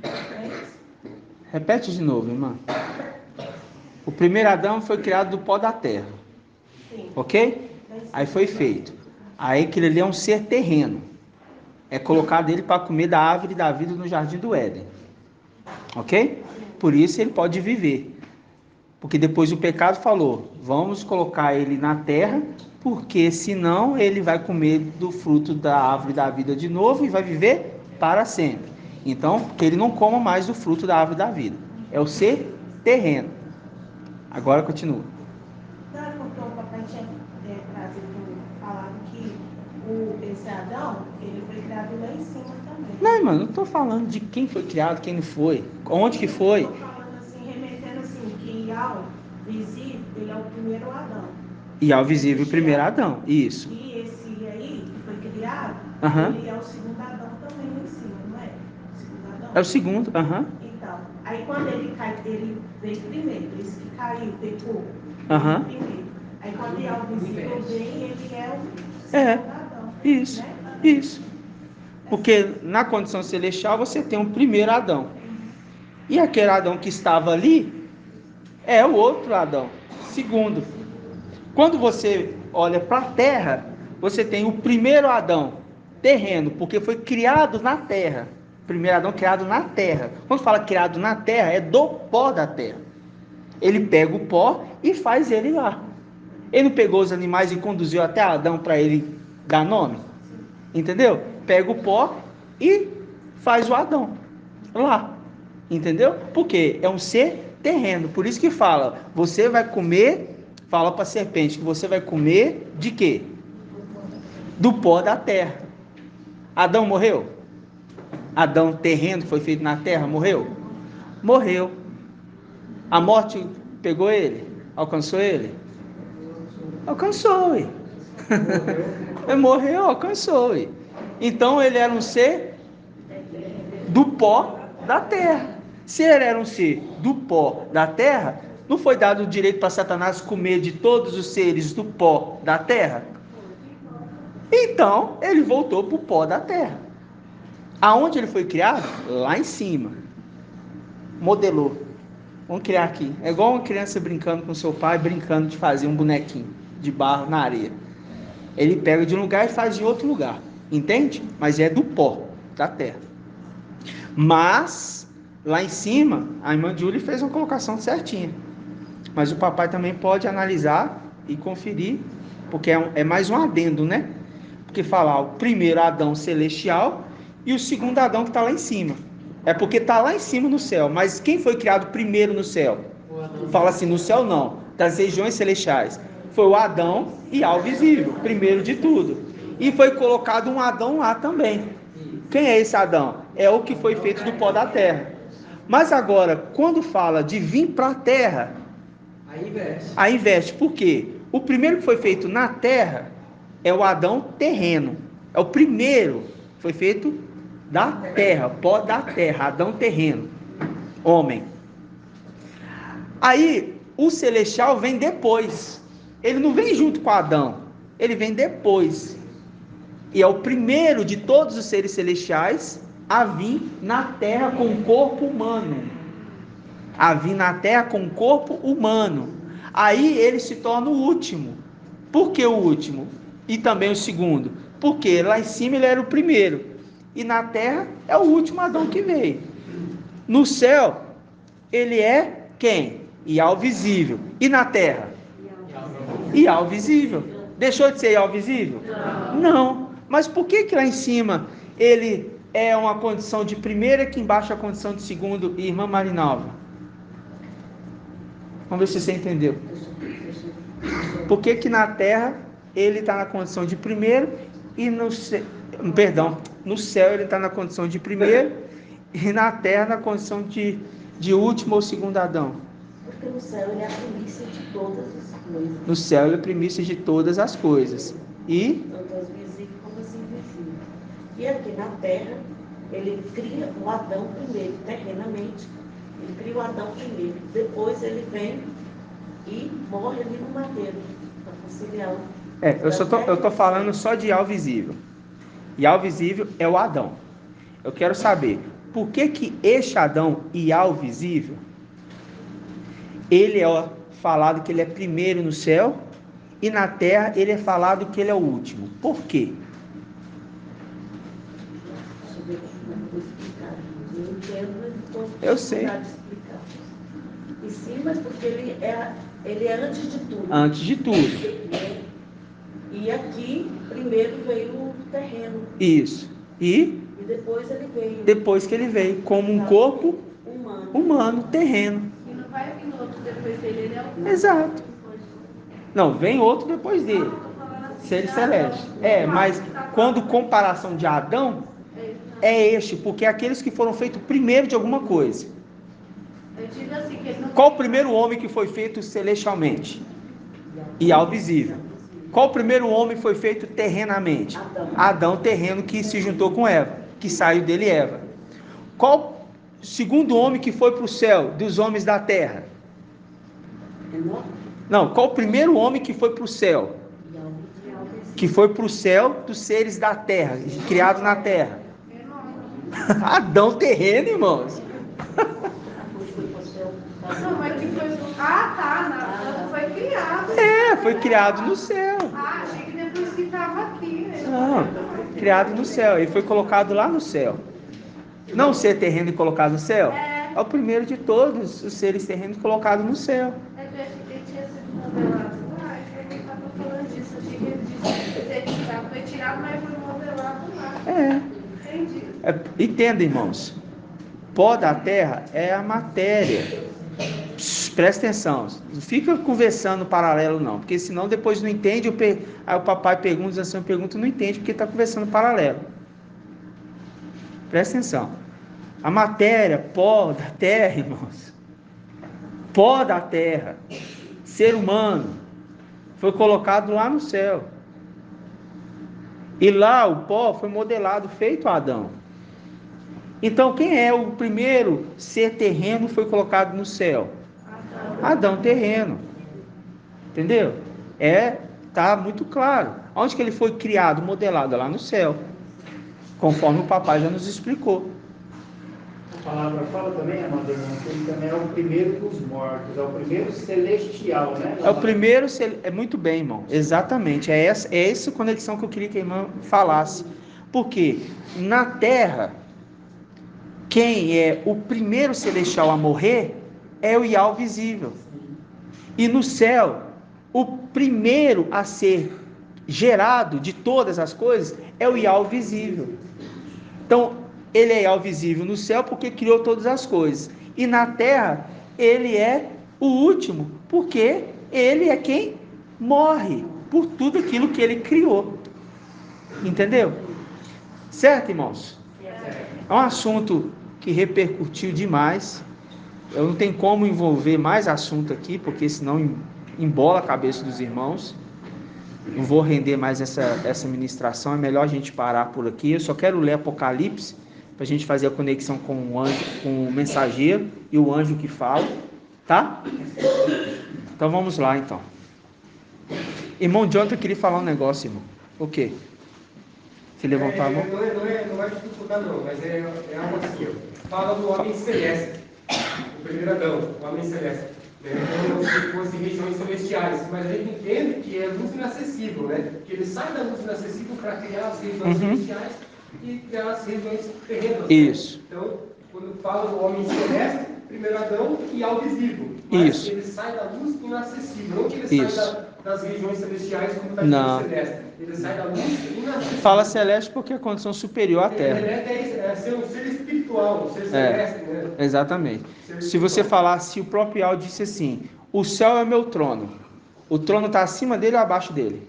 S3: É isso?
S1: Repete de novo, irmã. O primeiro Adão foi criado do pó da terra. Sim. Ok? Aí foi feito. Aí aquele ali é um ser terreno. É colocado ele para comer da árvore da vida no jardim do Éden. Ok? Por isso ele pode viver. Porque depois o pecado falou, vamos colocar ele na terra, porque senão ele vai comer do fruto da árvore da vida de novo e vai viver para sempre. Então, que ele não coma mais do fruto da árvore da vida. É o ser terreno. Agora continua.
S3: Não, porque o papai tinha falado que esse Adão, ele foi criado lá em cima também.
S1: Não, irmão, não estou falando de quem foi criado, quem não foi. Onde que foi?
S3: Estou falando assim, remetendo assim, que Yahweh visível, ele é o primeiro Adão.
S1: Yahweh visível, o primeiro Adão, isso.
S3: E esse aí, que foi criado, ele é o segundo Adão também lá em cima, não é? O segundo Adão.
S1: É o segundo,
S3: Então, aí quando ele cai, ele veio primeiro, esse que caiu, pecou, primeiro. Aí quando Yahweh visível vem, ele é o segundo Adão.
S1: Isso, né? Isso. Porque na condição celestial você tem um primeiro Adão. E aquele Adão que estava ali é o outro Adão, segundo. Quando você olha para a terra, você tem o primeiro Adão terreno, porque foi criado na terra. Primeiro Adão criado na terra. Quando fala criado na terra, é do pó da terra. Ele pega o pó e faz ele lá. Ele não pegou os animais e conduziu até Adão para ele dar nome? Entendeu? Pega o pó e faz o Adão lá. Entendeu? Porque é um ser terreno. Por isso que fala, você vai comer, fala para a serpente que você vai comer de quê? Do pó da terra. Adão morreu? Adão terreno que foi feito na terra morreu? Morreu. A morte pegou ele? Alcançou ele? Alcançou. Ele morreu, alcançou. Então ele era um ser do pó da terra. Se ele era um ser do pó da terra, não foi dado o direito para Satanás comer de todos os seres do pó da terra? Então ele voltou para o pó da terra. Aonde ele foi criado? Lá em cima. Modelou. Vamos criar aqui. É igual uma criança brincando com seu pai, brincando de fazer um bonequinho de barro na areia. Ele pega de um lugar e faz em outro lugar. Entende? Mas é do pó da terra. Mas, lá em cima, a irmã Julie fez uma colocação certinha. Mas o papai também pode analisar e conferir, porque é mais um adendo, né? Porque falar o primeiro Adão celestial e o segundo Adão que está lá em cima. É porque está lá em cima no céu. Mas quem foi criado primeiro no céu? Fala assim, no céu não. Das regiões celestiais. Foi o Adão e ao visível, primeiro de tudo. E foi colocado um Adão lá também. Quem é esse Adão? É o que foi feito do pó da terra. Mas agora, quando fala de vir para a terra, aí investe. Por quê? O primeiro que foi feito na terra é o Adão terreno. É o primeiro que foi feito da terra, pó da terra, Adão terreno, homem. Aí, o celestial vem depois. Ele não vem junto com Adão. Ele vem depois. E é o primeiro de todos os seres celestiais a vir na terra com um corpo humano. A vir na terra com um corpo humano. Aí ele se torna o último. Por que o último? E também o segundo? Porque lá em cima ele era o primeiro. E na terra é o último Adão que veio. No céu, ele é quem? Ial visível. E na terra? Ial visível. Deixou de ser Ial visível? Não. Mas por que lá em cima ele é uma condição de primeiro e aqui embaixo é a condição de segundo? Irmã Marinalva? Vamos ver se você entendeu. Por que na terra ele está na condição de primeiro e no céu ele está na condição de primeiro e na terra na condição de último ou segundo Adão?
S5: Porque no céu ele é a primícia de todas as coisas.
S1: No céu ele é a primícia de todas as coisas. E?
S5: Tanto as visíveis como as invisíveis. E aqui na terra, ele cria o Adão primeiro, terrenamente. Ele cria o Adão primeiro. Depois ele vem e morre ali no madeiro, para conciliar.
S1: Eu estou falando só de Ial visível. Ial visível é o Adão. Eu quero saber, por que este Adão Ial visível, ele é falado que ele é primeiro no céu, e na terra ele é falado que ele é o último. Por quê? Eu sei.
S5: E sim, mas porque ele é antes de tudo.
S1: Antes de tudo.
S5: E aqui, primeiro veio o terreno.
S1: Isso. E
S5: depois ele veio.
S1: Depois que ele veio, como um corpo humano, terreno.
S3: E não vai vir outro depois dele, ele é o...
S1: Exato. Não, vem outro depois dele. Ser celeste. Mas quando comparação de Adão, é este, porque é aqueles que foram feitos primeiro de alguma coisa.
S3: Eu digo assim, que ele não...
S1: Qual o primeiro homem que foi feito celestialmente? Ial visível. Qual o primeiro homem que foi feito terrenamente? Adão terreno, que se juntou com Eva, que saiu dele Eva. Qual o segundo homem que foi para o céu dos homens da terra? Não, qual o primeiro homem que foi para o céu? Que foi para o céu dos seres da terra, criado na terra. Adão terreno, irmãos.
S3: Não, mas que foi... foi criado.
S1: Foi criado no céu.
S3: Achei que depois que estava aqui.
S1: Não, criado no céu. Ele foi colocado lá no céu. Não ser terreno e colocado no céu? É o primeiro de todos os seres terrenos colocados no céu.
S3: Ele tinha sido modelado lá, ele estava falando disso. Achei que ele disse que foi tirado, mas foi modelado lá. Entendi.
S1: Entenda, irmãos. Pó da terra é a matéria. Presta atenção, não fica conversando paralelo não, porque senão depois não entende, aí o papai pergunta, assim, eu pergunto, não entende porque está conversando paralelo. Presta atenção, a matéria, pó da terra, irmãos, pó da terra, ser humano, foi colocado lá no céu, e lá o pó foi modelado, feito Adão. Então quem é o primeiro ser terreno foi colocado no céu? Adão terreno. Entendeu? Tá muito claro. Onde que ele foi criado, modelado? Lá no céu. Conforme o papai já nos explicou.
S8: A palavra fala também, amado irmão, que ele também é o primeiro dos mortos, é o primeiro celestial, né?
S1: É o primeiro, muito bem, irmão. Exatamente. É essa conexão que eu queria que a irmã falasse. Porque na terra, quem é o primeiro celestial a morrer é o Ial visível. E no céu, o primeiro a ser gerado de todas as coisas é o Ial visível. Então, ele é Ial visível no céu porque criou todas as coisas. E na terra, ele é o último, porque ele é quem morre por tudo aquilo que ele criou. Entendeu? Certo, irmãos? É um assunto que repercutiu demais. Eu não tenho como envolver mais assunto aqui, porque senão embola a cabeça dos irmãos. Não vou render mais essa ministração, é melhor a gente parar por aqui. Eu só quero ler Apocalipse, para a gente fazer a conexão com o anjo, com o mensageiro e o anjo que fala. Tá? Então vamos lá, então. Irmão Jonathan queria falar um negócio, irmão. O quê? Se levantar a mão?
S10: Não vai dificultar não, mas é algo assim, ó. Fala do homem celeste, o primeiro Adão, o homem celeste. Como se fossem regiões celestiais, mas a gente entende que é luz inacessível, né? Que ele sai da luz inacessível para criar as regiões celestiais e criar as regiões terrenas.
S1: Isso.
S10: Né? Então, quando fala do homem celeste, primeiro Adão e ao visível. Mas
S1: isso.
S10: Ele sai da luz inacessível, não que ele sai das regiões celestiais como está
S1: não.
S10: celeste. Ele sai da luz inacessível.
S1: Fala celeste porque é a condição superior à Terra.
S10: É ser um ser espiritual, um ser celeste, né?
S1: Exatamente. Se você falar, se o próprio Al disse assim, o céu é meu trono, o trono está acima dele ou abaixo dele?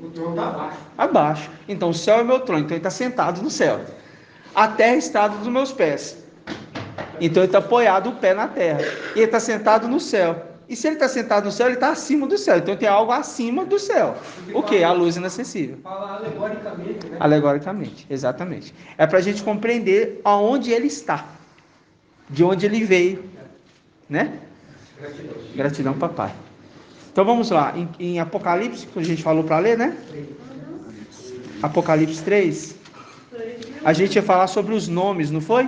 S10: O trono está abaixo.
S1: Abaixo. Então o céu é meu trono, então ele está sentado no céu. A terra está dos meus pés. Então ele está apoiado o pé na terra. E ele está sentado no céu. E se ele está sentado no céu, ele está acima do céu. Então tem algo acima do céu. O que? A luz inacessível.
S10: Fala alegoricamente, né?
S1: Alegoricamente, exatamente. É para a gente compreender aonde ele está. De onde ele veio. Né? Gratidão, papai. Então vamos lá. Em Apocalipse, que a gente falou para ler, né? Apocalipse 3. A gente ia falar sobre os nomes, não foi?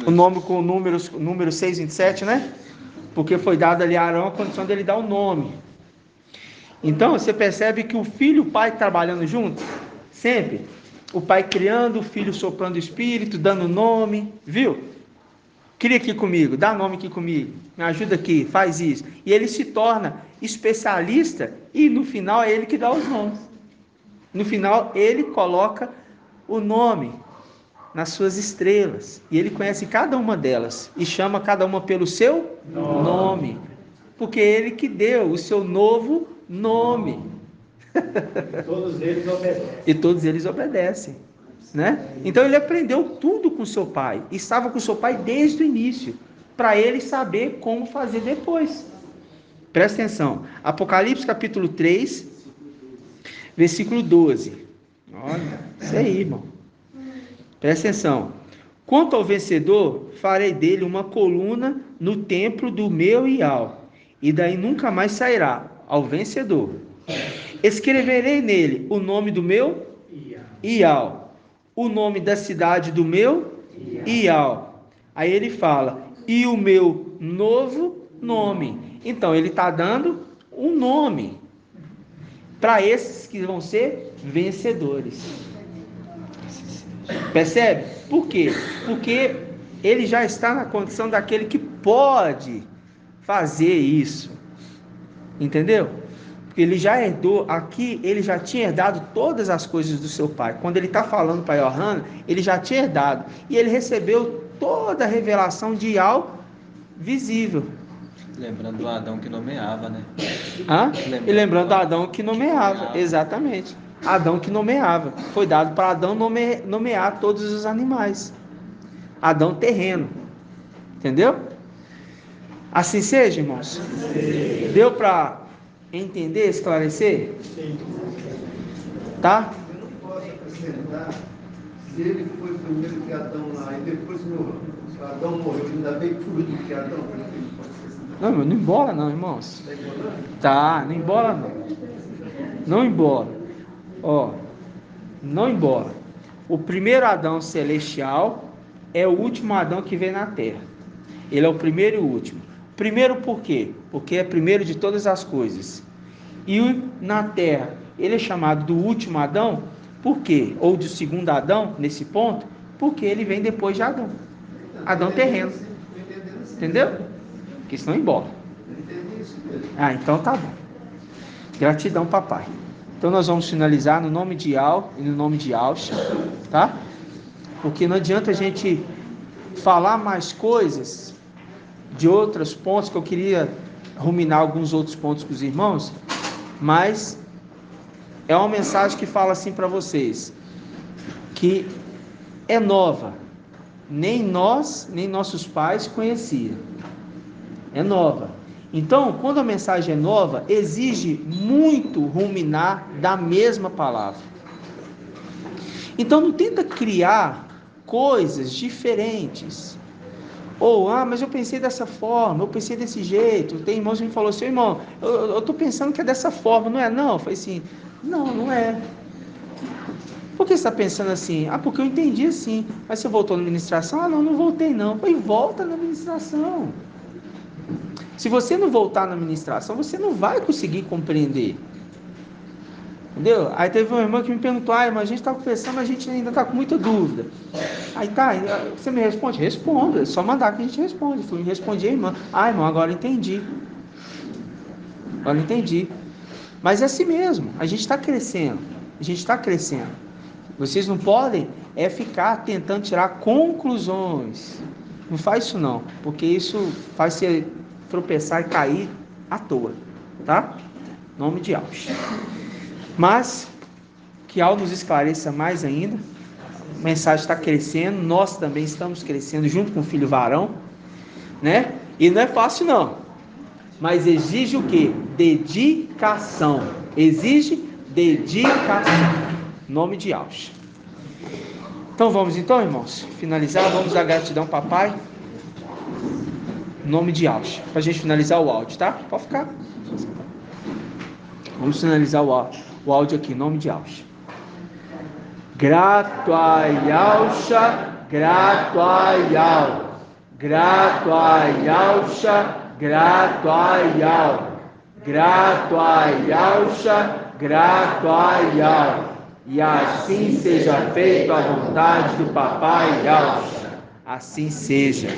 S1: O nome com número 6, 27, né? Porque foi dado ali a Arão a condição dele dar o nome. Então, você percebe que o filho e o pai trabalhando junto, sempre. O pai criando, o filho soprando o espírito, dando nome, viu? Cria aqui comigo, dá nome aqui comigo, me ajuda aqui, faz isso. E ele se torna especialista e no final é ele que dá os nomes. No final, ele coloca o nome nas suas estrelas. E ele conhece cada uma delas. E chama cada uma pelo seu nome. Porque é ele que deu o seu novo nome.
S8: Todos eles obedecem.
S1: E todos eles obedecem. Né? Então ele aprendeu tudo com seu pai. Estava com seu pai desde o início. Para ele saber como fazer depois. Presta atenção. Apocalipse capítulo 3, versículo 12. Olha, isso aí, irmão. Presta atenção. Quanto ao vencedor, farei dele uma coluna no templo do meu Ial, e daí nunca mais sairá. Ao vencedor. Escreverei nele o nome do meu Ial, o nome da cidade do meu Ial. Aí ele fala, e o meu novo nome. Então ele está dando um nome para esses que vão ser vencedores. Percebe? Por quê? Porque ele já está na condição daquele que pode fazer isso. Entendeu? Porque ele já herdou, aqui ele já tinha herdado todas as coisas do seu pai. Quando ele está falando para Yohanan, ele já tinha herdado. E ele recebeu toda a revelação de Ial visível.
S7: Lembrando do Adão que nomeava, né?
S1: E lembrando do Adão que nomeava, exatamente. Adão que nomeava. Foi dado para Adão nomear todos os animais. Adão terreno. Entendeu? Assim seja, irmãos? Deu para entender, esclarecer? Tá?
S13: Eu não posso acrescentar, se ele foi primeiro que Adão lá, e depois Adão morreu, ainda veio tudo que Adão,
S1: não, não embola não, irmãos. Tá, não embola não. Não embola. Ó, não embola. O primeiro Adão celestial é o último Adão que vem na terra. Ele é o primeiro e o último. Primeiro por quê? Porque é primeiro de todas as coisas. E na terra, ele é chamado do último Adão, por quê? Ou do segundo Adão, nesse ponto, porque ele vem depois de Adão. Adão terreno. Entendeu? Porque isso não embola. Então tá bom. Gratidão, papai. Então nós vamos finalizar no nome de Al e no nome de Alcha, tá? Porque não adianta a gente falar mais coisas de outros pontos, que eu queria ruminar alguns outros pontos com os irmãos, mas é uma mensagem que fala assim para vocês, que é nova, nem nós, nem nossos pais conheciam, é nova. Então, quando a mensagem é nova, exige muito ruminar da mesma palavra. Então, não tenta criar coisas diferentes. Ou, mas eu pensei dessa forma, eu pensei desse jeito. Tem irmãos que me falaram assim, irmão, eu estou pensando que é dessa forma, não é? Não, eu falei assim, não é. Por que você está pensando assim? Porque eu entendi assim. Mas você voltou na ministração? Não voltei não. Eu falei, volta na ministração. Se você não voltar na ministração, você não vai conseguir compreender. Entendeu? Aí teve uma irmã que me perguntou, irmã, a gente está conversando, mas a gente ainda está com muita dúvida. Aí você me responde? Respondo, é só mandar que a gente responde. Fui responder a irmã. Irmão, agora entendi. Mas é assim mesmo, a gente está crescendo. Vocês não podem ficar tentando tirar conclusões. Não faz isso não, porque isso faz você tropeçar e cair à toa, tá? Em nome de Deus. Mas que algo nos esclareça mais ainda. A mensagem está crescendo, nós também estamos crescendo junto com o filho varão, né? E não é fácil não, mas exige o quê? Dedicação. Exige dedicação. Em nome de Deus. Então vamos irmãos, finalizar, vamos dar gratidão ao papai. Em nome de Deus. Para a gente finalizar o áudio, tá? Pode ficar. Vamos finalizar o áudio aqui, em nome de Deus. Grato a Yahusha, grato a Yahweh, grato a Yahusha, grato a Yahweh, grato a Yahusha, grato a Yahweh, e assim seja feita a vontade do papai Yahusha, assim seja.